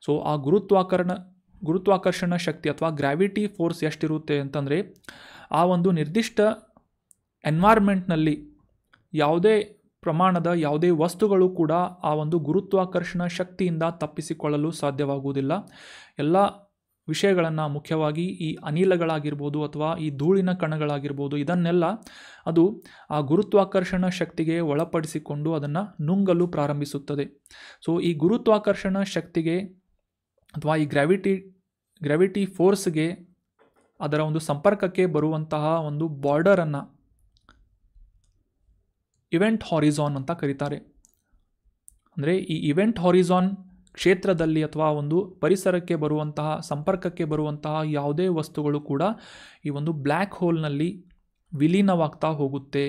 ಸೊ ಆ ಗುರುತ್ವಾಕರ್ಷಣ ಶಕ್ತಿ ಅಥವಾ ಗ್ರಾವಿಟಿ ಫೋರ್ಸ್ ಎಷ್ಟಿರುತ್ತೆ ಅಂತಂದರೆ, ಆ ಒಂದು ನಿರ್ದಿಷ್ಟ ಎನ್ವೈರ್ಮೆಂಟ್ನಲ್ಲಿ ಯಾವುದೇ ಪ್ರಮಾಣದ ಯಾವುದೇ ವಸ್ತುಗಳು ಕೂಡ ಆ ಒಂದು ಗುರುತ್ವಾಕರ್ಷಣ ಶಕ್ತಿಯಿಂದ ತಪ್ಪಿಸಿಕೊಳ್ಳಲು ಸಾಧ್ಯವಾಗುವುದಿಲ್ಲ. ಎಲ್ಲ ವಿಷಯಗಳನ್ನು, ಮುಖ್ಯವಾಗಿ ಈ ಅನಿಲಗಳಾಗಿರ್ಬೋದು ಅಥವಾ ಈ ಧೂಳಿನ ಕಣಗಳಾಗಿರ್ಬೋದು, ಇದನ್ನೆಲ್ಲ ಅದು ಆ ಗುರುತ್ವಾಕರ್ಷಣ ಶಕ್ತಿಗೆ ಒಳಪಡಿಸಿಕೊಂಡು ಅದನ್ನು ನುಂಗಲು ಪ್ರಾರಂಭಿಸುತ್ತದೆ. ಸೊ ಈ ಗುರುತ್ವಾಕರ್ಷಣ ಶಕ್ತಿಗೆ ಅಥವಾ ಈ ಗ್ರಾವಿಟಿ ಫೋರ್ಸ್ಗೆ ಅದರ ಒಂದು ಸಂಪರ್ಕಕ್ಕೆ ಬರುವಂತಹ ಒಂದು ಬಾರ್ಡರನ್ನು ಇವೆಂಟ್ ಹಾರಿಜಾನ್ ಅಂತ ಕರೀತಾರೆ. ಅಂದರೆ ಈ ಇವೆಂಟ್ ಹಾರಿಜಾನ್ ಕ್ಷೇತ್ರದಲ್ಲಿ ಅಥವಾ ಒಂದು ಪರಿಸರಕ್ಕೆ ಬರುವಂತಹ, ಸಂಪರ್ಕಕ್ಕೆ ಬರುವಂತಹ ಯಾವುದೇ ವಸ್ತುಗಳು ಕೂಡ ಈ ಒಂದು ಬ್ಲ್ಯಾಕ್ ಹೋಲ್ನಲ್ಲಿ ವಿಲೀನವಾಗ್ತಾ ಹೋಗುತ್ತೆ.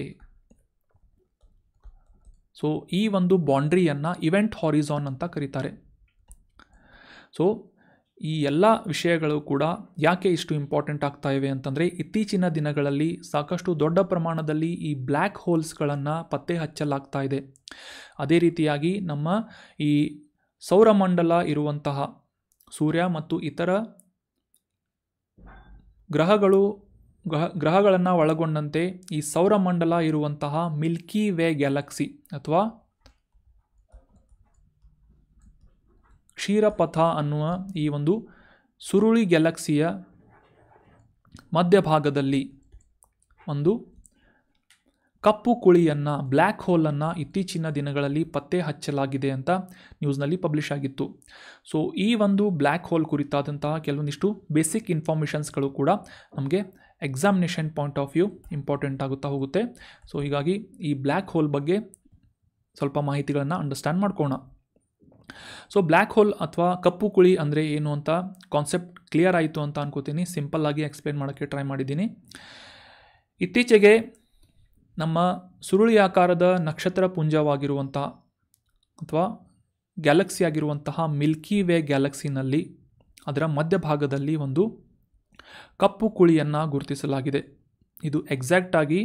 ಸೊ ಈ ಒಂದು ಬೌಂಡ್ರಿಯನ್ನು ಇವೆಂಟ್ ಹಾರಿಜಾನ್ ಅಂತ ಕರೀತಾರೆ. ಸೊ ಈ ಎಲ್ಲ ವಿಷಯಗಳು ಕೂಡ ಯಾಕೆ ಇಷ್ಟು ಇಂಪಾರ್ಟೆಂಟ್ ಆಗ್ತಾ ಇವೆ ಅಂತಂದರೆ, ಇತ್ತೀಚಿನ ದಿನಗಳಲ್ಲಿ ಸಾಕಷ್ಟು ದೊಡ್ಡ ಪ್ರಮಾಣದಲ್ಲಿ ಈ ಬ್ಲ್ಯಾಕ್ ಹೋಲ್ಸ್ಗಳನ್ನು ಪತ್ತೆ ಹಚ್ಚಲಾಗ್ತಾ ಇದೆ. ಅದೇ ರೀತಿಯಾಗಿ ನಮ್ಮ ಈ ಸೌರಮಂಡಲ ಇರುವಂತಹ ಸೂರ್ಯ ಮತ್ತು ಇತರ ಗ್ರಹಗಳನ್ನು ಒಳಗೊಂಡಂತೆ ಈ ಸೌರಮಂಡಲ ಇರುವಂತಹ ಮಿಲ್ಕಿ ವೇ ಗ್ಯಾಲಕ್ಸಿ ಅಥವಾ ಕ್ಷೀರಪಥ ಅನ್ನುವ ಈ ಒಂದು ಸುರುಳಿ ಗ್ಯಾಲಕ್ಸಿಯ ಮಧ್ಯಭಾಗದಲ್ಲಿ ಒಂದು ಕಪ್ಪು ಕುಳಿಯನ್ನು, ಬ್ಲ್ಯಾಕ್ ಹೋಲನ್ನು ಇತ್ತೀಚಿನ ದಿನಗಳಲ್ಲಿ ಪತ್ತೆ ಹಚ್ಚಲಾಗಿದೆ ಅಂತ ನ್ಯೂಸ್ನಲ್ಲಿ ಪಬ್ಲಿಷ್ ಆಗಿತ್ತು. ಸೊ ಈ ಒಂದು ಬ್ಲ್ಯಾಕ್ ಹೋಲ್ ಕುರಿತಾದಂತಹ ಕೆಲವೊಂದಿಷ್ಟು ಬೇಸಿಕ್ ಇನ್ಫಾರ್ಮೇಷನ್ಸ್ಗಳು ಕೂಡ ನಮಗೆ examination point of view important ಆಗುತ್ತಾ ಹೋಗುತ್ತೆ. ಸೊ ಹೀಗಾಗಿ ಈ ಬ್ಲ್ಯಾಕ್ ಹೋಲ್ ಬಗ್ಗೆ ಸ್ವಲ್ಪ ಮಾಹಿತಿಗಳನ್ನು ಅಂಡರ್ಸ್ಟ್ಯಾಂಡ್ ಮಾಡ್ಕೋಣ. ಸೊ ಬ್ಲ್ಯಾಕ್ ಹೋಲ್ ಅಥವಾ ಕಪ್ಪು ಕುಳಿ ಅಂದರೆ ಏನು ಅಂತ ಕಾನ್ಸೆಪ್ಟ್ ಕ್ಲಿಯರ್ ಆಯಿತು ಅಂತ ಅನ್ಕೋತೀನಿ. ಸಿಂಪಲ್ಲಾಗಿ ಎಕ್ಸ್ಪ್ಲೇನ್ ಮಾಡೋಕ್ಕೆ ಟ್ರೈ ಮಾಡಿದ್ದೀನಿ. ಇತ್ತೀಚೆಗೆ ನಮ್ಮ ಸುರುಳಿಯಾಕಾರದ ನಕ್ಷತ್ರ ಪುಂಜವಾಗಿರುವಂತಹ ಅಥವಾ ಗ್ಯಾಲಕ್ಸಿ ಆಗಿರುವಂತಹ ಮಿಲ್ಕಿ ವೇ ಗ್ಯಾಲಕ್ಸಿನಲ್ಲಿ ಅದರ ಮಧ್ಯಭಾಗದಲ್ಲಿ ಒಂದು ಕಪ್ಪು ಕುಳಿಯನ್ನು ಗುರುತಿಸಲಾಗಿದೆ. ಇದು ಎಕ್ಸಾಕ್ಟಾಗಿ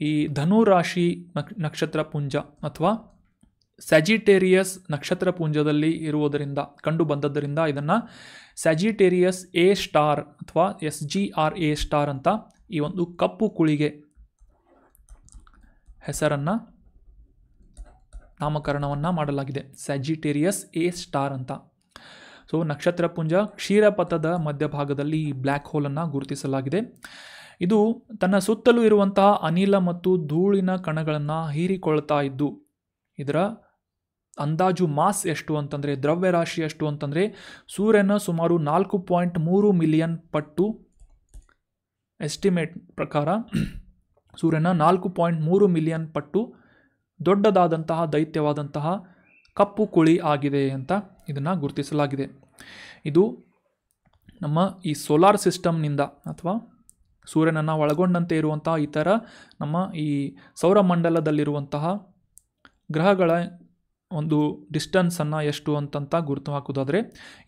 ಈ ಧನು ರಾಶಿ ನಕ್ಷತ್ರ ಪುಂಜ ಅಥವಾ ಸ್ಯಾಜಿಟೇರಿಯಸ್ ನಕ್ಷತ್ರ ಪುಂಜದಲ್ಲಿ ಇರುವುದರಿಂದ ಕಂಡು ಬಂದದ್ದರಿಂದ ಇದನ್ನು ಸ್ಯಾಜಿಟೇರಿಯಸ್ ಎ ಸ್ಟಾರ್ ಅಥವಾ SGRA ಅಂತ ಈ ಒಂದು ಕಪ್ಪು ಕುಳಿಗೆ ಹೆಸರನ್ನು ನಾಮಕರಣವನ್ನು ಮಾಡಲಾಗಿದೆ, ಸ್ಯಾಜಿಟೇರಿಯಸ್ ಎ ಸ್ಟಾರ್ ಅಂತ. ಸೊ ನಕ್ಷತ್ರಪುಂಜ ಕ್ಷೀರಪಥದ ಮಧ್ಯಭಾಗದಲ್ಲಿ ಈ ಬ್ಲ್ಯಾಕ್ ಹೋಲನ್ನು ಗುರುತಿಸಲಾಗಿದೆ. ಇದು ತನ್ನ ಸುತ್ತಲೂ ಇರುವಂತಹ ಅನಿಲ ಮತ್ತು ಧೂಳಿನ ಕಣಗಳನ್ನು ಹೀರಿಕೊಳ್ತಾ ಇದ್ದು ಇದರ ಅಂದಾಜು ಮಾಸ್ ಎಷ್ಟು ಅಂತಂದರೆ, ದ್ರವ್ಯರಾಶಿ ಎಷ್ಟು ಅಂತಂದರೆ ಸೂರ್ಯನ ಸುಮಾರು 4.3 ಮಿಲಿಯನ್ ಪಟ್ಟು, ಎಸ್ಟಿಮೇಟ್ ಪ್ರಕಾರ ಸೂರ್ಯನ 4.3 ಮಿಲಿಯನ್ ಪಟ್ಟು ದೊಡ್ಡದಾದಂತಹ ದೈತ್ಯವಾದಂತಹ ಕಪ್ಪು ಕುಳಿ ಆಗಿದೆ ಅಂತ ಇದನ್ನು ಗುರುತಿಸಲಾಗಿದೆ. ಇದು ನಮ್ಮ ಈ ಸೋಲಾರ್ ಸಿಸ್ಟಮ್ನಿಂದ ಅಥವಾ ಸೂರ್ಯನನ್ನು ಒಳಗೊಂಡಂತೆ ಇರುವಂತಹ ಇತರ ನಮ್ಮ ಈ ಸೌರಮಂಡಲದಲ್ಲಿರುವಂತಹ ಗ್ರಹಗಳ ಒಂದು ಡಿಸ್ಟನ್ಸನ್ನು ಎಷ್ಟು ಅಂತಂತ ಗುರುತು ಹಾಕೋದಾದರೆ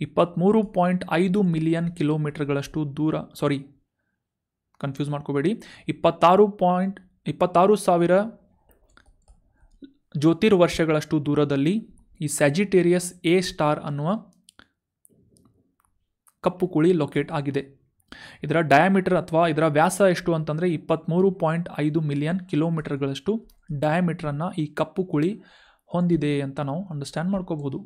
23.5 ಮಿಲಿಯನ್ ಕಿಲೋಮೀಟರ್ಗಳಷ್ಟು ದೂರ, ಕನ್ಫ್ಯೂಸ್ ಮಾಡ್ಕೋಬೇಡಿ, 26,000 ಜ್ಯೋತಿರ್ವರ್ಷಗಳಷ್ಟು ದೂರದಲ್ಲಿ ಈ ಸ್ಯಾಜಿಟೇರಿಯಸ್ ಎ ಸ್ಟಾರ್ ಅನ್ನುವ ಕಪ್ಪು ಕುಳಿ ಲೊಕೇಟ್ ಆಗಿದೆ. ಇದರ ಡಯಾಮೀಟರ್ ಅಥವಾ ಇದರ ವ್ಯಾಸ ಎಷ್ಟು ಅಂತಂದರೆ 23.5 ಮಿಲಿಯನ್ ಕಿಲೋಮೀಟರ್ಗಳಷ್ಟು ಡಯಾಮೀಟ್ರನ್ನು ಈ ಕಪ್ಪು ಕುಳಿ ಹೊಂದಿದೆ ಅಂತ ನಾವು ಅಂಡರ್ಸ್ಟ್ಯಾಂಡ್ ಮಾಡ್ಕೋಬಹುದು.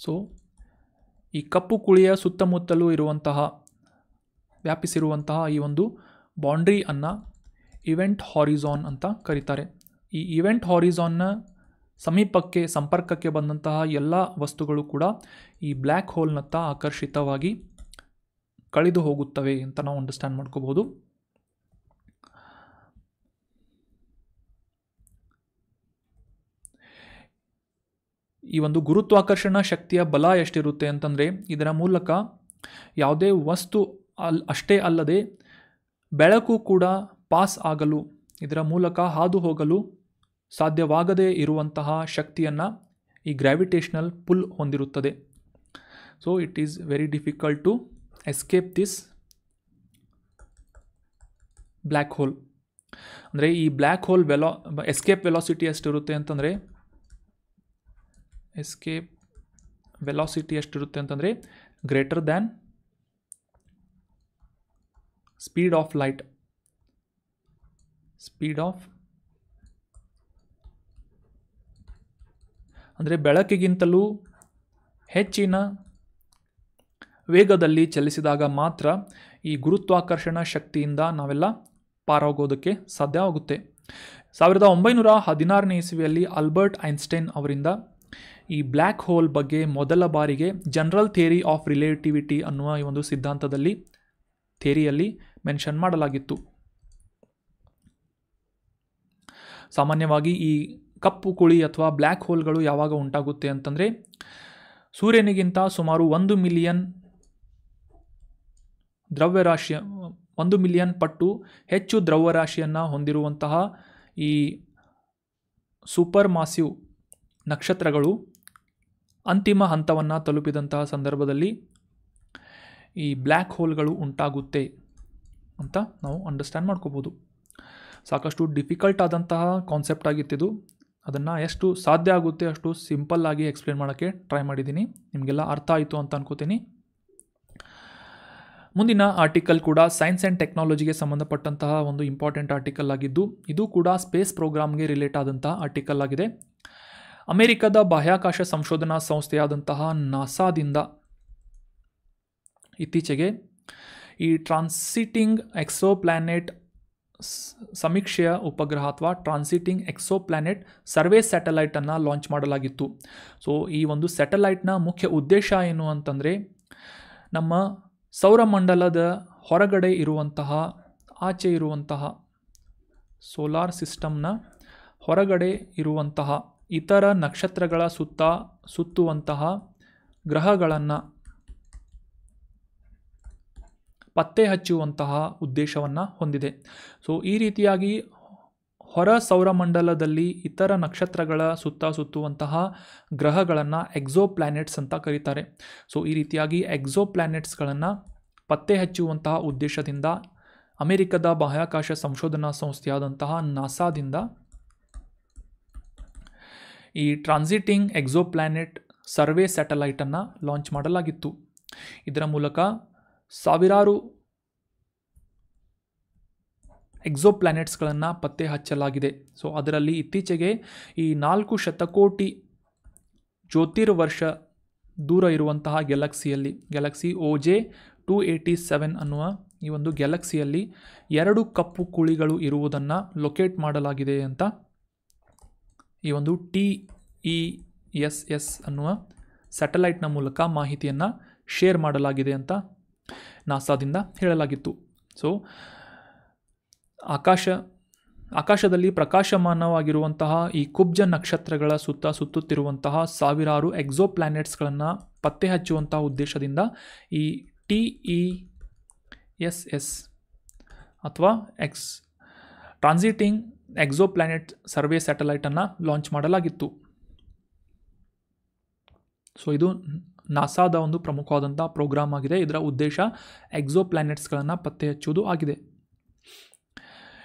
ಸೊ ಈ ಕಪ್ಪು ಕುಳಿಯ ಸುತ್ತಮುತ್ತಲೂ ಇರುವಂತಹ ವ್ಯಾಪಿಸಿರುವಂತಹ ಈ ಒಂದು ಬೌಂಡ್ರಿ ಅನ್ನು ಇವೆಂಟ್ ಹಾರಿಝಾನ್ ಅಂತ ಕರೀತಾರೆ. ಈ ಇವೆಂಟ್ ಹಾರಿಝಾನ್ನ ಸಮೀಪಕ್ಕೆ ಸಂಪರ್ಕಕ್ಕೆ ಬಂದಂತಹ ಎಲ್ಲ ವಸ್ತುಗಳು ಕೂಡ ಈ ಬ್ಲ್ಯಾಕ್ ಹೋಲ್ನತ್ತ ಆಕರ್ಷಿತವಾಗಿ ಕಳೆದು ಹೋಗುತ್ತವೆ ಅಂತ ನಾವು ಅಂಡರ್ಸ್ಟ್ಯಾಂಡ್ ಮಾಡ್ಕೋಬಹುದು. ಈ ಒಂದು ಗುರುತ್ವಾಕರ್ಷಣ ಶಕ್ತಿಯ ಬಲ ಎಷ್ಟಿರುತ್ತೆ ಅಂತಂದರೆ ಇದರ ಮೂಲಕ ಯಾವುದೇ ವಸ್ತು ಅಷ್ಟೇ ಅಲ್ಲದೆ ಬೆಳಕು ಕೂಡ ಪಾಸ್ ಆಗಲು, ಇದರ ಮೂಲಕ ಹಾದು ಹೋಗಲು ಸಾಧ್ಯವಾಗದೇ ಇರುವಂತಹ ಶಕ್ತಿಯನ್ನು ಈ ಗ್ರಾವಿಟೇಷನಲ್ ಪುಲ್ ಹೊಂದಿರುತ್ತದೆ. So it is very difficult to escape this black hole. ಅಂದರೆ ಈ ಬ್ಲ್ಯಾಕ್ ಹೋಲ್ ಎಸ್ಕೇಪ್ ವೆಲಾಸಿಟಿ ಎಷ್ಟಿರುತ್ತೆ ಅಂತಂದರೆ greater than speed of light. ಅಂದರೆ ಬೆಳಕಿಗಿಂತಲೂ ಹೆಚ್ಚಿನ ವೇಗದಲ್ಲಿ ಚಲಿಸಿದಾಗ ಮಾತ್ರ ಈ ಗುರುತ್ವಾಕರ್ಷಣ ಶಕ್ತಿಯಿಂದ ನಾವೆಲ್ಲ ಪಾರಾಗೋದಕ್ಕೆ ಸಾಧ್ಯ ಆಗುತ್ತೆ. 1916ನೇ ಇಸವಿಯಲ್ಲಿ ಆಲ್ಬರ್ಟ್ ಐನ್ಸ್ಟೈನ್ ಅವರಿಂದ ಈ ಬ್ಲ್ಯಾಕ್ ಹೋಲ್ ಬಗ್ಗೆ ಮೊದಲ ಬಾರಿಗೆ ಜನರಲ್ ಥಿಯರಿ ಆಫ್ ರಿಲೇಟಿವಿಟಿ ಅನ್ನುವ ಈ ಒಂದು ಥಿಯರಿಯಲ್ಲಿ ಮೆನ್ಷನ್ ಮಾಡಲಾಗಿತ್ತು. ಸಾಮಾನ್ಯವಾಗಿ ಈ ಕಪ್ಪು ಕುಳಿ ಅಥವಾ ಬ್ಲ್ಯಾಕ್ ಹೋಲ್ಗಳು ಯಾವಾಗ ಉಂಟಾಗುತ್ತೆ ಅಂತಂದರೆ ಸೂರ್ಯನಿಗಿಂತ ಸುಮಾರು 1 ಮಿಲಿಯನ್ ಪಟ್ಟು ಹೆಚ್ಚು ದ್ರವ್ಯರಾಶಿಯನ್ನು ಹೊಂದಿರುವಂತಹ ಈ ಸೂಪರ್ ಮಾಸಿವ್ ನಕ್ಷತ್ರಗಳು ಅಂತಿಮ ಹಂತವನ್ನು ತಲುಪಿದಂತಹ ಸಂದರ್ಭದಲ್ಲಿ ಈ ಬ್ಲ್ಯಾಕ್ ಹೋಲ್ಗಳು ಉಂಟಾಗುತ್ತೆ ಅಂತ ನಾವು ಅಂಡರ್ಸ್ಟ್ಯಾಂಡ್ ಮಾಡ್ಕೋಬೋದು. ಸಾಕಷ್ಟು ಡಿಫಿಕಲ್ಟ್ ಆದಂತಹ ಕಾನ್ಸೆಪ್ಟ್ ಆಗಿತ್ತಿದು. ಅದನ್ನು ಎಷ್ಟು ಸಾಧ್ಯ ಆಗುತ್ತೆ ಅಷ್ಟು ಸಿಂಪಲ್ಲಾಗಿ ಎಕ್ಸ್ಪ್ಲೇನ್ ಮಾಡೋಕ್ಕೆ ಟ್ರೈ ಮಾಡಿದ್ದೀನಿ. ನಿಮಗೆಲ್ಲ ಅರ್ಥ ಆಯಿತು ಅಂತ ಅನ್ಕೋತೀನಿ. ಮುಂದಿನ ಆರ್ಟಿಕಲ್ ಕೂಡ ಸೈನ್ಸ್ ಆ್ಯಂಡ್ ಟೆಕ್ನಾಲಜಿಗೆ ಸಂಬಂಧಪಟ್ಟಂತಹ ಒಂದು ಇಂಪಾರ್ಟೆಂಟ್ ಆರ್ಟಿಕಲ್ ಆಗಿದ್ದು ಇದು ಕೂಡ ಸ್ಪೇಸ್ ಪ್ರೋಗ್ರಾಮ್ಗೆ ರಿಲೇಟ್ ಆದಂತಹ ಆರ್ಟಿಕಲ್ ಆಗಿದೆ. ಅಮೆರಿಕದ ಬಾಹ್ಯಾಕಾಶ ಸಂಶೋಧನಾ ಸಂಸ್ಥೆಯಾದಂತಹ ನಾಸಾದಿಂದ ಇತ್ತೀಚೆಗೆ ಈ ಟ್ರಾನ್ಸಿಟಿಂಗ್ ಎಕ್ಸೋಪ್ಲಾನೆಟ್ ಸಮೀಕ್ಷೆಯ ಉಪಗ್ರಹ ಅಥವಾ ಟ್ರಾನ್ಸಿಟಿಂಗ್ ಎಕ್ಸೋಪ್ಲಾನೆಟ್ ಸರ್ವೆ ಸ್ಯಾಟಲೈಟನ್ನು ಲಾಂಚ್ ಮಾಡಲಾಗಿತ್ತು. ಸೊ ಈ ಒಂದು ಸ್ಯಾಟಲೈಟ್ನ ಮುಖ್ಯ ಉದ್ದೇಶ ಏನು ಅಂತಂದರೆ ನಮ್ಮ ಸೌರಮಂಡಲದ ಹೊರಗಡೆ ಇರುವಂತಹ ಆಚೆ ಇರುವಂತಹ ಸೋಲಾರ್ ಸಿಸ್ಟಮ್ನ ಹೊರಗಡೆ ಇರುವಂತಹ ಇತರ ನಕ್ಷತ್ರಗಳ ಸುತ್ತುವಂತಹ ಗ್ರಹಗಳನ್ನು ಪತ್ತೆ ಹಚ್ಚುವಂತಹ ಉದ್ದೇಶವನ್ನು ಹೊಂದಿದೆ. ಸೊ ಈ ರೀತಿಯಾಗಿ ಹೊರ ಸೌರಮಂಡಲದಲ್ಲಿ ಇತರ ನಕ್ಷತ್ರಗಳ ಸುತ್ತುವಂತಹ ಗ್ರಹಗಳನ್ನು ಎಕ್ಸೋಪ್ಲಾನೆಟ್ಸ್ ಅಂತ ಕರೀತಾರೆ. ಸೊ ಈ ರೀತಿಯಾಗಿ ಎಕ್ಸೋಪ್ಲಾನೆಟ್ಸ್ಗಳನ್ನು ಪತ್ತೆ ಹಚ್ಚುವಂತಹ ಉದ್ದೇಶದಿಂದ ಅಮೆರಿಕದ ಬಾಹ್ಯಾಕಾಶ ಸಂಶೋಧನಾ ಸಂಸ್ಥೆಯಾದಂತಹ ನಾಸಾದಿಂದ ಈ ಟ್ರಾನ್ಸಿಟಿಂಗ್ ಎಕ್ಸೋಪ್ಲಾನೆಟ್ ಸರ್ವೆ ಸ್ಯಾಟಲೈಟನ್ನು ಲಾಂಚ್ ಮಾಡಲಾಗಿತ್ತು. ಇದರ ಮೂಲಕ ಸಾವಿರಾರು ಎಕ್ಸೋಪ್ಲಾನೆಟ್ಸ್ಗಳನ್ನು ಪತ್ತೆ ಹಚ್ಚಲಾಗಿದೆ. ಸೊ ಅದರಲ್ಲಿ ಇತ್ತೀಚೆಗೆ ಈ 4 ಶತಕೋಟಿ ಜ್ಯೋತಿರ್ವರ್ಷ ದೂರ ಇರುವಂತಹ ಗ್ಯಾಲಕ್ಸಿ OJ-287 ಅನ್ನುವ ಈ ಒಂದು ಗ್ಯಾಲಕ್ಸಿಯಲ್ಲಿ 2 ಕಪ್ಪು ಕುಳಿಗಳು ಇರುವುದನ್ನು ಲೊಕೇಟ್ ಮಾಡಲಾಗಿದೆ ಅಂತ ಈ ಒಂದು TESS ಅನ್ನುವ ಸ್ಯಾಟಲೈಟ್ನ ಮೂಲಕ ಮಾಹಿತಿಯನ್ನು ಶೇರ್ ಮಾಡಲಾಗಿದೆ ಅಂತ ನಾಸಾದಿಂದ ಹೇಳಲಾಗಿತ್ತು. ಸೊ ಆಕಾಶದಲ್ಲಿ ಪ್ರಕಾಶಮಾನವಾಗಿರುವಂತಹ ಈ ಕುಬ್ಜ ನಕ್ಷತ್ರಗಳ ಸುತ್ತುತ್ತಿರುವಂತಹ ಸಾವಿರಾರು ಎಕ್ಸೋಪ್ಲಾನೆಟ್ಸ್ಗಳನ್ನು ಪತ್ತೆ ಹಚ್ಚುವಂತಹ ಉದ್ದೇಶದಿಂದ ಈ TESS ಅಥವಾ ಟ್ರಾನ್ಸಿಟಿಂಗ್ ಎಕ್ಸೋಪ್ಲಾನೆಟ್ ಸರ್ವೆ ಸ್ಯಾಟಲೈಟನ್ನು ಲಾಂಚ್ ಮಾಡಲಾಗಿತ್ತು. ಸೊ ಇದು ನಾಸಾದ ಒಂದು ಪ್ರಮುಖವಾದಂಥ ಪ್ರೋಗ್ರಾಮ್ ಆಗಿದೆ. ಇದರ ಉದ್ದೇಶ ಎಕ್ಸೋಪ್ಲಾನೆಟ್ಸ್ಗಳನ್ನು ಪತ್ತೆ ಹಚ್ಚುವುದು ಆಗಿದೆ.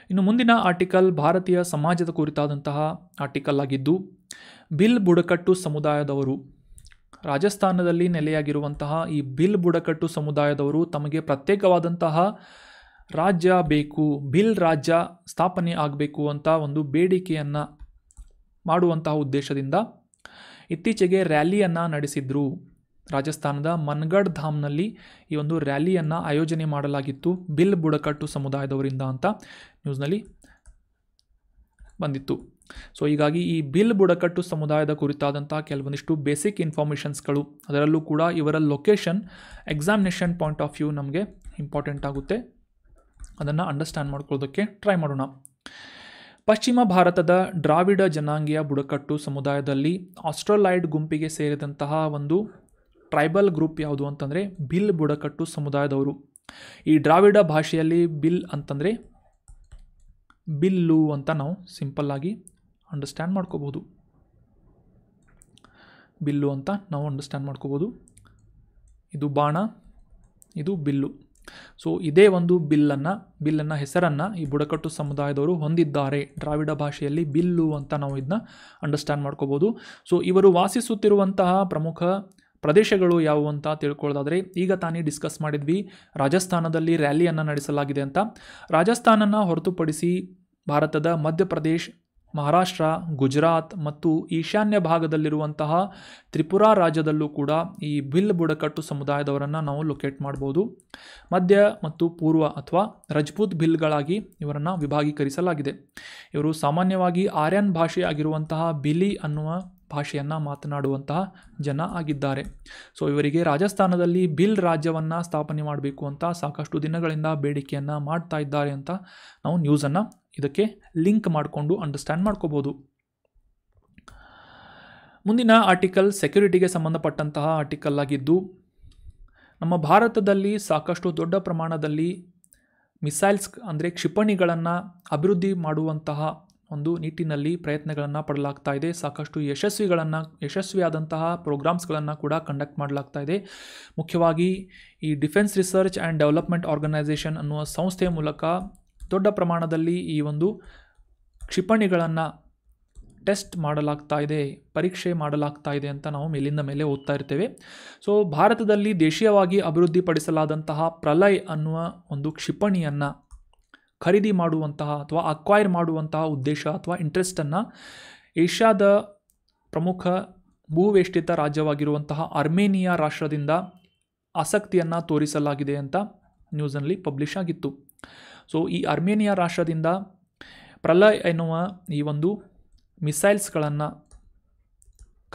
ಇನ್ನು ಮುಂದಿನ ಆರ್ಟಿಕಲ್ ಭಾರತೀಯ ಸಮಾಜದ ಕುರಿತಾದಂತಹ ಆರ್ಟಿಕಲ್ ಆಗಿದ್ದು, ಭಿಲ್ ಬುಡಕಟ್ಟು ಸಮುದಾಯದವರು, ರಾಜಸ್ಥಾನದಲ್ಲಿ ನೆಲೆಯಾಗಿರುವಂತಹ ಈ ಭಿಲ್ ಬುಡಕಟ್ಟು ಸಮುದಾಯದವರು ತಮಗೆ ಪ್ರತ್ಯೇಕವಾದಂತಹ ರಾಜ್ಯ ಬೇಕು, ಭಿಲ್ ರಾಜ್ಯ ಸ್ಥಾಪನೆ ಆಗಬೇಕು ಅಂತ ಒಂದು ಬೇಡಿಕೆಯನ್ನು ಮಾಡುವಂತಹ ಉದ್ದೇಶದಿಂದ ಇತ್ತೀಚೆಗೆ ರ್ಯಾಲಿಯನ್ನು ನಡೆಸಿದ್ರು. ರಾಜಸ್ಥಾನದ ಮನ್ಗಢ್ ಧಾಮ್ನಲ್ಲಿ ಈ ಒಂದು ರ್ಯಾಲಿಯನ್ನು ಆಯೋಜನೆ ಮಾಡಲಾಗಿತ್ತು ಭಿಲ್ ಬುಡಕಟ್ಟು ಸಮುದಾಯದವರಿಂದ ಅಂತ ನ್ಯೂಸ್ನಲ್ಲಿ ಬಂದಿತ್ತು. ಸೊ ಹೀಗಾಗಿ ಈ ಭಿಲ್ ಬುಡಕಟ್ಟು ಸಮುದಾಯದ ಕುರಿತಾದಂಥ ಕೆಲವೊಂದಿಷ್ಟು ಬೇಸಿಕ್ ಇನ್ಫಾರ್ಮೇಷನ್ಸ್ಗಳು, ಅದರಲ್ಲೂ ಕೂಡ ಇವರ location examination point of view ನಮಗೆ ಇಂಪಾರ್ಟೆಂಟ್ ಆಗುತ್ತೆ. ಅದನ್ನು ಅಂಡರ್ಸ್ಟ್ಯಾಂಡ್ ಮಾಡ್ಕೊಳ್ಳೋದಕ್ಕೆ ಟ್ರೈ ಮಾಡೋಣ. ಪಶ್ಚಿಮ ಭಾರತದ ದ್ರಾವಿಡ ಜನಾಂಗೀಯ ಬುಡಕಟ್ಟು ಸಮುದಾಯದಲ್ಲಿ ಆಸ್ಟ್ರಲಾಯ್ಡ್ ಗುಂಪಿಗೆ ಸೇರಿದಂತಹ ಒಂದು ಟ್ರೈಬಲ್ ಗ್ರೂಪ್ ಯಾವುದು ಅಂತಂದರೆ ಭಿಲ್ ಬುಡಕಟ್ಟು ಸಮುದಾಯದವರು. ಈ ದ್ರಾವಿಡ ಭಾಷೆಯಲ್ಲಿ ಭಿಲ್ ಅಂತಂದರೆ ಬಿಲ್ಲು ಅಂತ ನಾವು ಸಿಂಪಲ್ಲಾಗಿ ಅಂಡರ್ಸ್ಟ್ಯಾಂಡ್ ಮಾಡ್ಕೋಬೋದು. ಬಿಲ್ಲು ಅಂತ ನಾವು ಅಂಡರ್ಸ್ಟ್ಯಾಂಡ್ ಮಾಡ್ಕೋಬೋದು. ಇದು ಬಾಣ, ಇದು ಬಿಲ್ಲು. ಸೊ ಇದೇ ಒಂದು ಬಿಲ್ಲನ್ನು ಹೆಸರನ್ನು ಈ ಬುಡಕಟ್ಟು ಸಮುದಾಯದವರು ಹೊಂದಿದ್ದಾರೆ. ದ್ರಾವಿಡ ಭಾಷೆಯಲ್ಲಿ ಬಿಲ್ಲು ಅಂತ ನಾವು ಇದನ್ನ ಅಂಡರ್ಸ್ಟ್ಯಾಂಡ್ ಮಾಡ್ಕೋಬೋದು. ಸೊ ಇವರು ವಾಸಿಸುತ್ತಿರುವಂತಹ ಪ್ರಮುಖ ಪ್ರದೇಶಗಳು ಯಾವುವು ಅಂತ ತಿಳ್ಕೊಳ್ಳೋದಾದರೆ, ಈಗ ತಾನೇ ಡಿಸ್ಕಸ್ ಮಾಡಿದ್ವಿ ರಾಜಸ್ಥಾನದಲ್ಲಿ ರ್ಯಾಲಿಯನ್ನು ನಡೆಸಲಾಗಿದೆ ಅಂತ. ರಾಜಸ್ಥಾನನ ಹೊರತುಪಡಿಸಿ ಭಾರತದ ಮಧ್ಯಪ್ರದೇಶ್, ಮಹಾರಾಷ್ಟ್ರ, ಗುಜರಾತ್ ಮತ್ತು ಈಶಾನ್ಯ ಭಾಗದಲ್ಲಿರುವಂತಹ ತ್ರಿಪುರಾ ರಾಜ್ಯದಲ್ಲೂ ಕೂಡ ಈ ಭಿಲ್ ಬುಡಕಟ್ಟು ಸಮುದಾಯದವರನ್ನು ನಾವು ಲೊಕೇಟ್ ಮಾಡ್ಬೋದು. ಮಧ್ಯ ಮತ್ತು ಪೂರ್ವ ಅಥವಾ ರಜಪೂತ್ ಭಿಲ್ಗಳಾಗಿ ಇವರನ್ನು ವಿಭಾಗೀಕರಿಸಲಾಗಿದೆ. ಇವರು ಸಾಮಾನ್ಯವಾಗಿ ಆರ್ಯನ್ ಭಾಷೆ ಆಗಿರುವಂತಹ ಭಿಲಿ ಅನ್ನುವ ಭಾಷೆಯನ್ನು ಮಾತನಾಡುವಂತಹ ಜನ ಆಗಿದ್ದಾರೆ. ಸೊ ಇವರಿಗೆ ರಾಜಸ್ಥಾನದಲ್ಲಿ ಭಿಲ್ ರಾಜ್ಯವನ್ನು ಸ್ಥಾಪನೆ ಮಾಡಬೇಕು ಅಂತ ಸಾಕಷ್ಟು ದಿನಗಳಿಂದ ಬೇಡಿಕೆಯನ್ನು ಮಾಡ್ತಾ ಇದ್ದಾರೆ ಅಂತ ನಾವು ನ್ಯೂಸನ್ನು ಇದಕ್ಕೆ ಲಿಂಕ್ ಮಾಡಿಕೊಂಡು ಅಂಡರ್ಸ್ಟ್ಯಾಂಡ್ ಮಾಡ್ಕೋಬೋದು. ಮುಂದಿನ ಆರ್ಟಿಕಲ್ ಸೆಕ್ಯುರಿಟಿಗೆ ಸಂಬಂಧಪಟ್ಟಂತಹ ಆರ್ಟಿಕಲ್ ಆಗಿದ್ದು, ನಮ್ಮ ಭಾರತದಲ್ಲಿ ಸಾಕಷ್ಟು ದೊಡ್ಡ ಪ್ರಮಾಣದಲ್ಲಿ ಮಿಸೈಲ್ಸ್ ಅಂದರೆ ಕ್ಷಿಪಣಿಗಳನ್ನು ಅಭಿವೃದ್ಧಿ ಮಾಡುವಂತಹ ಒಂದು ನಿಟ್ಟಿನಲ್ಲಿ ಪ್ರಯತ್ನಗಳನ್ನು ಪಡಲಾಗ್ತಾ ಇದೆ. ಸಾಕಷ್ಟು ಯಶಸ್ವಿಯಾದಂತಹ ಪ್ರೋಗ್ರಾಮ್ಸ್ಗಳನ್ನು ಕೂಡ ಕಂಡಕ್ಟ್ ಮಾಡಲಾಗ್ತಾ ಇದೆ. ಮುಖ್ಯವಾಗಿ ಈ defence research and development organisation ಅನ್ನುವ ಸಂಸ್ಥೆಯ ಮೂಲಕ ದೊಡ್ಡ ಪ್ರಮಾಣದಲ್ಲಿ ಈ ಒಂದು ಕ್ಷಿಪಣಿಗಳನ್ನು ಟೆಸ್ಟ್ ಮಾಡಲಾಗ್ತಾ ಇದೆ, ಪರೀಕ್ಷೆ ಮಾಡಲಾಗ್ತಾ ಇದೆ ಅಂತ ನಾವು ಮೇಲಿಂದ ಮೇಲೆ ಓದ್ತಾ ಇರ್ತೇವೆ. ಸೊ ಭಾರತದಲ್ಲಿ ದೇಶೀಯವಾಗಿ ಅಭಿವೃದ್ಧಿಪಡಿಸಲಾದಂತಹ ಪ್ರಲಯ್ ಅನ್ನುವ ಒಂದು ಕ್ಷಿಪಣಿಯನ್ನು ಖರೀದಿ ಮಾಡುವಂತಹ ಅಥವಾ ಅಕ್ವೈರ್ ಮಾಡುವಂತಹ ಉದ್ದೇಶ ಅಥವಾ ಇಂಟ್ರೆಸ್ಟನ್ನು ಏಷ್ಯಾದ ಪ್ರಮುಖ ಭೂವೇಷ್ಟಿತ ರಾಜ್ಯವಾಗಿರುವಂತಹ ಅರ್ಮೇನಿಯಾ ರಾಷ್ಟ್ರದಿಂದ ಆಸಕ್ತಿಯನ್ನು ತೋರಿಸಲಾಗಿದೆ ಅಂತ ನ್ಯೂಸ್ನಲ್ಲಿ ಪಬ್ಲಿಷ್ ಆಗಿತ್ತು. ಸೊ ಈ ಅರ್ಮೇನಿಯಾ ರಾಷ್ಟ್ರದಿಂದ ಪ್ರಲಯ್ ಎನ್ನುವ ಈ ಒಂದು ಮಿಸೈಲ್ಸ್ಗಳನ್ನು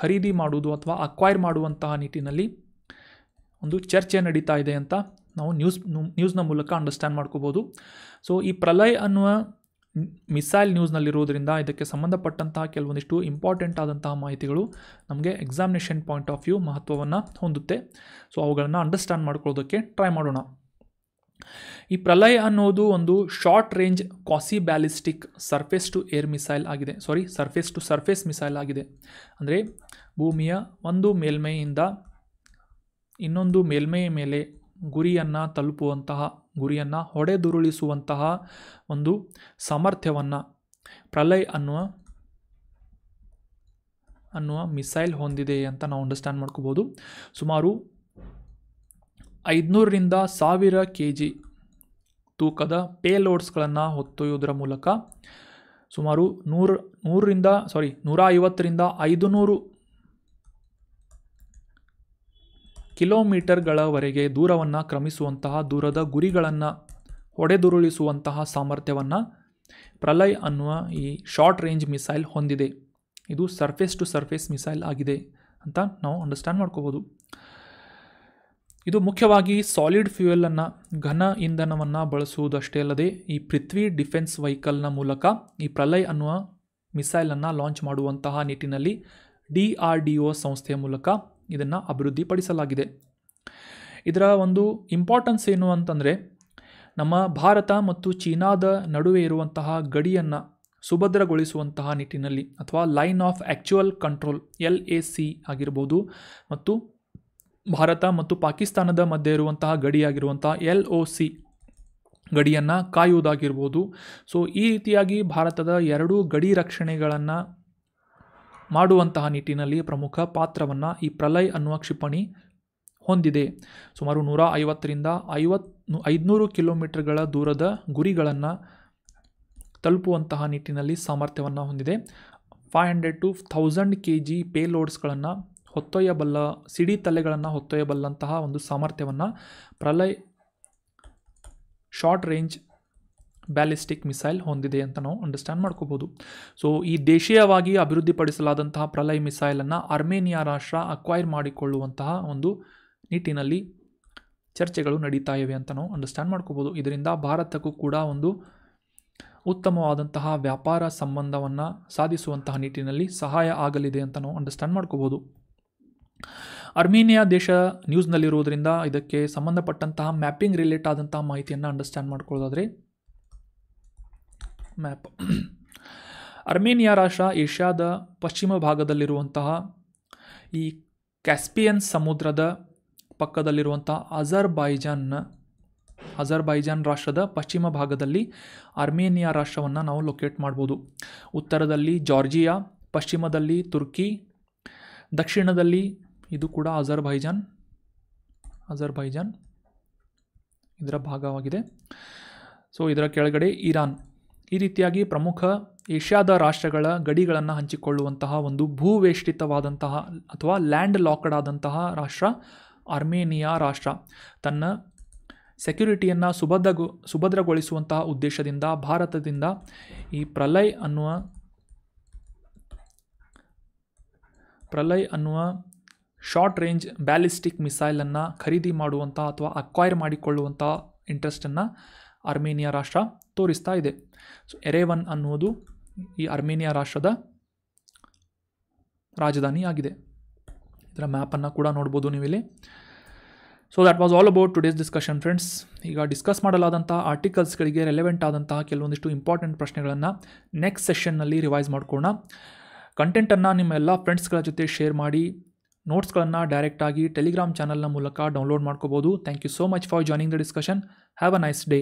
ಖರೀದಿ ಮಾಡುವುದು ಅಥವಾ ಅಕ್ವೈರ್ ಮಾಡುವಂತಹ ನಿಟ್ಟಿನಲ್ಲಿ ಒಂದು ಚರ್ಚೆ ನಡೀತಾ ಇದೆ ಅಂತ ನಾವು ನ್ಯೂಸ್ನ ಮೂಲಕ ಅಂಡರ್ಸ್ಟ್ಯಾಂಡ್ ಮಾಡ್ಕೋಬೋದು. ಸೊ ಈ ಪ್ರಲಯ್ ಅನ್ನುವ ಮಿಸೈಲ್ ನ್ಯೂಸ್ನಲ್ಲಿರೋದ್ರಿಂದ ಇದಕ್ಕೆ ಸಂಬಂಧಪಟ್ಟಂತಹ ಕೆಲವೊಂದಿಷ್ಟು ಇಂಪಾರ್ಟೆಂಟ್ ಆದಂತಹ ಮಾಹಿತಿಗಳು ನಮಗೆ ಎಕ್ಸಾಮಿನೇಷನ್ ಪಾಯಿಂಟ್ ಆಫ್ ವ್ಯೂ ಮಹತ್ವವನ್ನು ಹೊಂದುತ್ತೆ. ಸೊ ಅವುಗಳನ್ನು ಅಂಡರ್ಸ್ಟ್ಯಾಂಡ್ ಮಾಡ್ಕೊಳ್ಳೋದಕ್ಕೆ ಟ್ರೈ ಮಾಡೋಣ. ಈ ಪ್ರಲಯ್ ಅನ್ನೋದು ಒಂದು short range quasi ballistic surface to air missile ಆಗಿದೆ. ಸರ್ಫೇಸ್ ಟು ಸರ್ಫೇಸ್ ಮಿಸೈಲ್ ಆಗಿದೆ. ಅಂದರೆ ಭೂಮಿಯ ಒಂದು ಮೇಲ್ಮೈಯಿಂದ ಇನ್ನೊಂದು ಮೇಲ್ಮೈ ಮೇಲೆ ಗುರಿಯನ್ನು ತಲುಪುವಂತಹ, ಗುರಿಯನ್ನು ಹೊಡೆದುರುಳಿಸುವಂತಹ ಒಂದು ಸಾಮರ್ಥ್ಯವನ್ನು ಪ್ರಲಯ್ ಅನ್ನುವ ಮಿಸೈಲ್ ಹೊಂದಿದೆ ಅಂತ ನಾವು ಅಂಡರ್ಸ್ಟ್ಯಾಂಡ್ ಮಾಡ್ಕೋಬೋದು. ಸುಮಾರು 500ರಿಂದ 1000 kg ತೂಕದ ಪೇಲೋಡ್ಸ್ಗಳನ್ನು ಹೊತ್ತೊಯ್ಯೋದರ ಮೂಲಕ ಸುಮಾರು 150ರಿಂದ 500 ಕಿಲೋಮೀಟರ್ಗಳವರೆಗೆ ದೂರವನ್ನು ಕ್ರಮಿಸುವಂತಹ, ದೂರದ ಗುರಿಗಳನ್ನು ಹೊಡೆದುರುಳಿಸುವಂತಹ ಸಾಮರ್ಥ್ಯವನ್ನು ಪ್ರಲಯ್ ಅನ್ನುವ ಈ ಶಾರ್ಟ್ ರೇಂಜ್ ಮಿಸೈಲ್ ಹೊಂದಿದೆ. ಇದು ಸರ್ಫೇಸ್ ಟು ಸರ್ಫೇಸ್ ಮಿಸೈಲ್ ಆಗಿದೆ ಅಂತ ನಾವು ಅಂಡರ್ಸ್ಟ್ಯಾಂಡ್ ಮಾಡ್ಕೋಬೋದು. ಇದು ಮುಖ್ಯವಾಗಿ ಸಾಲಿಡ್ ಫ್ಯೂಯಲನ್ನು, ಘನ ಇಂಧನವನ್ನು ಬಳಸುವುದಷ್ಟೇ ಅಲ್ಲದೆ ಈ ಪೃಥ್ವಿ ಡಿಫೆನ್ಸ್ ವೆಹಿಕಲ್ನ ಮೂಲಕ ಈ ಪ್ರಲಯ್ ಅನ್ನುವ ಮಿಸೈಲನ್ನು ಲಾಂಚ್ ಮಾಡುವಂತಹ ನಿಟ್ಟಿನಲ್ಲಿ DRDO ಸಂಸ್ಥೆಯ ಮೂಲಕ ಇದನ್ನು ಅಭಿವೃದ್ಧಿಪಡಿಸಲಾಗಿದೆ. ಇದರ ಒಂದು ಇಂಪಾರ್ಟೆನ್ಸ್ ಏನು ಅಂತಂದರೆ, ನಮ್ಮ ಭಾರತ ಮತ್ತು ಚೀನಾದ ನಡುವೆ ಇರುವಂತಹ ಗಡಿಯನ್ನು ಸುಭದ್ರಗೊಳಿಸುವಂತಹ ನಿಟ್ಟಿನಲ್ಲಿ, ಅಥವಾ line of actual control LAC ಆಗಿರ್ಬೋದು, ಮತ್ತು ಭಾರತ ಮತ್ತು ಪಾಕಿಸ್ತಾನದ ಮಧ್ಯೆ ಇರುವಂತಹ ಗಡಿಯಾಗಿರುವಂತಹ LOC ಗಡಿಯನ್ನು ಕಾಯುವುದಾಗಿರ್ಬೋದು. ಸೊ ಈ ರೀತಿಯಾಗಿ ಭಾರತದ 2 ಗಡಿ ರಕ್ಷಣೆಗಳನ್ನು ಮಾಡುವಂತಹ ನಿಟ್ಟಿನಲ್ಲಿ ಪ್ರಮುಖ ಪಾತ್ರವನ್ನು ಈ ಪ್ರಲಯ್ ಅನ್ನುವ ಕ್ಷಿಪಣಿ ಹೊಂದಿದೆ. ಸುಮಾರು 150ರಿಂದ 500 ಕಿಲೋಮೀಟರ್ಗಳ ದೂರದ ಗುರಿಗಳನ್ನು ತಲುಪುವಂತಹ ನಿಟ್ಟಿನಲ್ಲಿ ಸಾಮರ್ಥ್ಯವನ್ನು ಹೊಂದಿದೆ. 500 to 1000 kg ಪೇಲೋಡ್ಸ್ಗಳನ್ನು ಹೊತ್ತೊಯ್ಯಬಲ್ಲ, ಸಿಡಿ ತಲೆಗಳನ್ನು ಹೊತ್ತೊಯ್ಯಬಲ್ಲಂತಹ ಒಂದು ಸಾಮರ್ಥ್ಯವನ್ನು ಪ್ರಲಯ್ ಶಾರ್ಟ್ ರೇಂಜ್ ಬ್ಯಾಲಿಸ್ಟಿಕ್ ಮಿಸೈಲ್ ಹೊಂದಿದೆ ಅಂತ ನಾವು ಅಂಡರ್ಸ್ಟ್ಯಾಂಡ್ ಮಾಡ್ಕೋಬೋದು. ಸೊ ಈ ದೇಶೀಯವಾಗಿ ಅಭಿವೃದ್ಧಿಪಡಿಸಲಾದಂತಹ ಪ್ರಲಯ್ ಮಿಸೈಲನ್ನು ಅರ್ಮೇನಿಯಾ ರಾಷ್ಟ್ರ ಅಕ್ವೈರ್ ಮಾಡಿಕೊಳ್ಳುವಂತಹ ಒಂದು ನಿಟ್ಟಿನಲ್ಲಿ ಚರ್ಚೆಗಳು ನಡೀತಾ ಇವೆ ಅಂತ ನಾವು ಅಂಡರ್ಸ್ಟ್ಯಾಂಡ್ ಮಾಡ್ಕೋಬೋದು. ಇದರಿಂದ ಭಾರತಕ್ಕೂ ಕೂಡ ಒಂದು ಉತ್ತಮವಾದಂತಹ ವ್ಯಾಪಾರ ಸಂಬಂಧವನ್ನು ಸಾಧಿಸುವಂತಹ ನಿಟ್ಟಿನಲ್ಲಿ ಸಹಾಯ ಆಗಲಿದೆ ಅಂತ ನಾವು ಅಂಡರ್ಸ್ಟ್ಯಾಂಡ್ ಮಾಡ್ಕೋಬೋದು. ಅರ್ಮೇನಿಯಾ ದೇಶ ನ್ಯೂಸ್ನಲ್ಲಿರುವುದರಿಂದ ಇದಕ್ಕೆ ಸಂಬಂಧಪಟ್ಟಂತಹ ಮ್ಯಾಪಿಂಗ್ ರಿಲೇಟ್ ಆದಂತಹ ಮಾಹಿತಿಯನ್ನು ಅಂಡರ್ಸ್ಟ್ಯಾಂಡ್ ಮಾಡ್ಕೊಳ್ಳೋದಾದರೆ, ಮ್ಯಾಪ್ ಅರ್ಮೇನಿಯಾ ರಾಷ್ಟ್ರ ಏಷ್ಯಾದ ಪಶ್ಚಿಮ ಭಾಗದಲ್ಲಿರುವಂತಹ ಈ ಕ್ಯಾಸ್ಪಿಯನ್ ಸಮುದ್ರದ ಪಕ್ಕದಲ್ಲಿರುವಂಥ ಅಜರ್ಬೈಜಾನ್ ರಾಷ್ಟ್ರದ ಪಶ್ಚಿಮ ಭಾಗದಲ್ಲಿ ಅರ್ಮೇನಿಯಾ ರಾಷ್ಟ್ರವನ್ನು ನಾವು ಲೊಕೇಟ್ ಮಾಡ್ಬೋದು. ಉತ್ತರದಲ್ಲಿ ಜಾರ್ಜಿಯಾ, ಪಶ್ಚಿಮದಲ್ಲಿ ತುರ್ಕಿ, ದಕ್ಷಿಣದಲ್ಲಿ ಇದು ಕೂಡ ಅಜರ್ಬೈಜಾನ್ ಇದರ ಭಾಗವಾಗಿದೆ. ಸೊ ಇದರ ಕೆಳಗಡೆ ಇರಾನ್. ಈ ರೀತಿಯಾಗಿ ಪ್ರಮುಖ ಏಷ್ಯಾದ ರಾಷ್ಟ್ರಗಳ ಗಡಿಗಳನ್ನು ಹಂಚಿಕೊಳ್ಳುವಂತಹ ಒಂದು ಭೂವೇಷ್ಟಿತವಾದಂತಹ ಅಥವಾ ಲ್ಯಾಂಡ್ ಲಾಕ್ಡ್ ಆದಂತಹ ರಾಷ್ಟ್ರ ಅರ್ಮೇನಿಯಾ ರಾಷ್ಟ್ರ. ತನ್ನ ಸೆಕ್ಯುರಿಟಿಯನ್ನು ಸುಭದ್ರಗೊಳಿಸುವಂತಹ ಉದ್ದೇಶದಿಂದ ಭಾರತದಿಂದ ಈ ಪ್ರಲಯ್ ಅನ್ನುವ ಶಾರ್ಟ್ ರೇಂಜ್ ಬ್ಯಾಲಿಸ್ಟಿಕ್ ಮಿಸೈಲನ್ನು ಖರೀದಿ ಮಾಡುವಂಥ ಅಥವಾ ಅಕ್ವೈರ್ ಮಾಡಿಕೊಳ್ಳುವಂಥ ಇಂಟ್ರೆಸ್ಟನ್ನು ಅರ್ಮೇನಿಯಾ ರಾಷ್ಟ್ರ ತೋರಿಸ್ತಾ ಇದೆ. ಸೊ ಎರೆವನ್ ಅನ್ನುವುದು ಈ ಅರ್ಮೇನಿಯಾ ರಾಷ್ಟ್ರದ ರಾಜಧಾನಿ ಆಗಿದೆ. ಇದರ ಮ್ಯಾಪನ್ನು ಕೂಡ ನೋಡ್ಬೋದು ನೀವಿಲ್ಲಿ. So that was all about today's discussion friends. ಈಗ ಡಿಸ್ಕಸ್ ಮಾಡಲಾದಂತಹ ಆರ್ಟಿಕಲ್ಸ್ಗಳಿಗೆ ರೆಲೆವೆಂಟ್ ಆದಂತಹ ಕೆಲವೊಂದಿಷ್ಟು ಇಂಪಾರ್ಟೆಂಟ್ ಪ್ರಶ್ನೆಗಳನ್ನು ನೆಕ್ಸ್ಟ್ ಸೆಷನ್ನಲ್ಲಿ ರಿವೈಸ್ ಮಾಡ್ಕೊಳ್ಳೋಣ. ಕಂಟೆಂಟನ್ನು ನಿಮ್ಮ ಎಲ್ಲ ಫ್ರೆಂಡ್ಸ್ಗಳ ಜೊತೆ ಶೇರ್ ಮಾಡಿ. ನೋಟ್ಸ್ಗಳನ್ನು ಡೈರೆಕ್ಟಾಗಿ ಟೆಲಿಗ್ರಾಮ್ ಚಾನಲ್ನ ಮೂಲಕ ಡೌನ್ಲೋಡ್ ಮಾಡ್ಕೋಬೋದು. Thank you so much for joining the discussion. Have a nice day.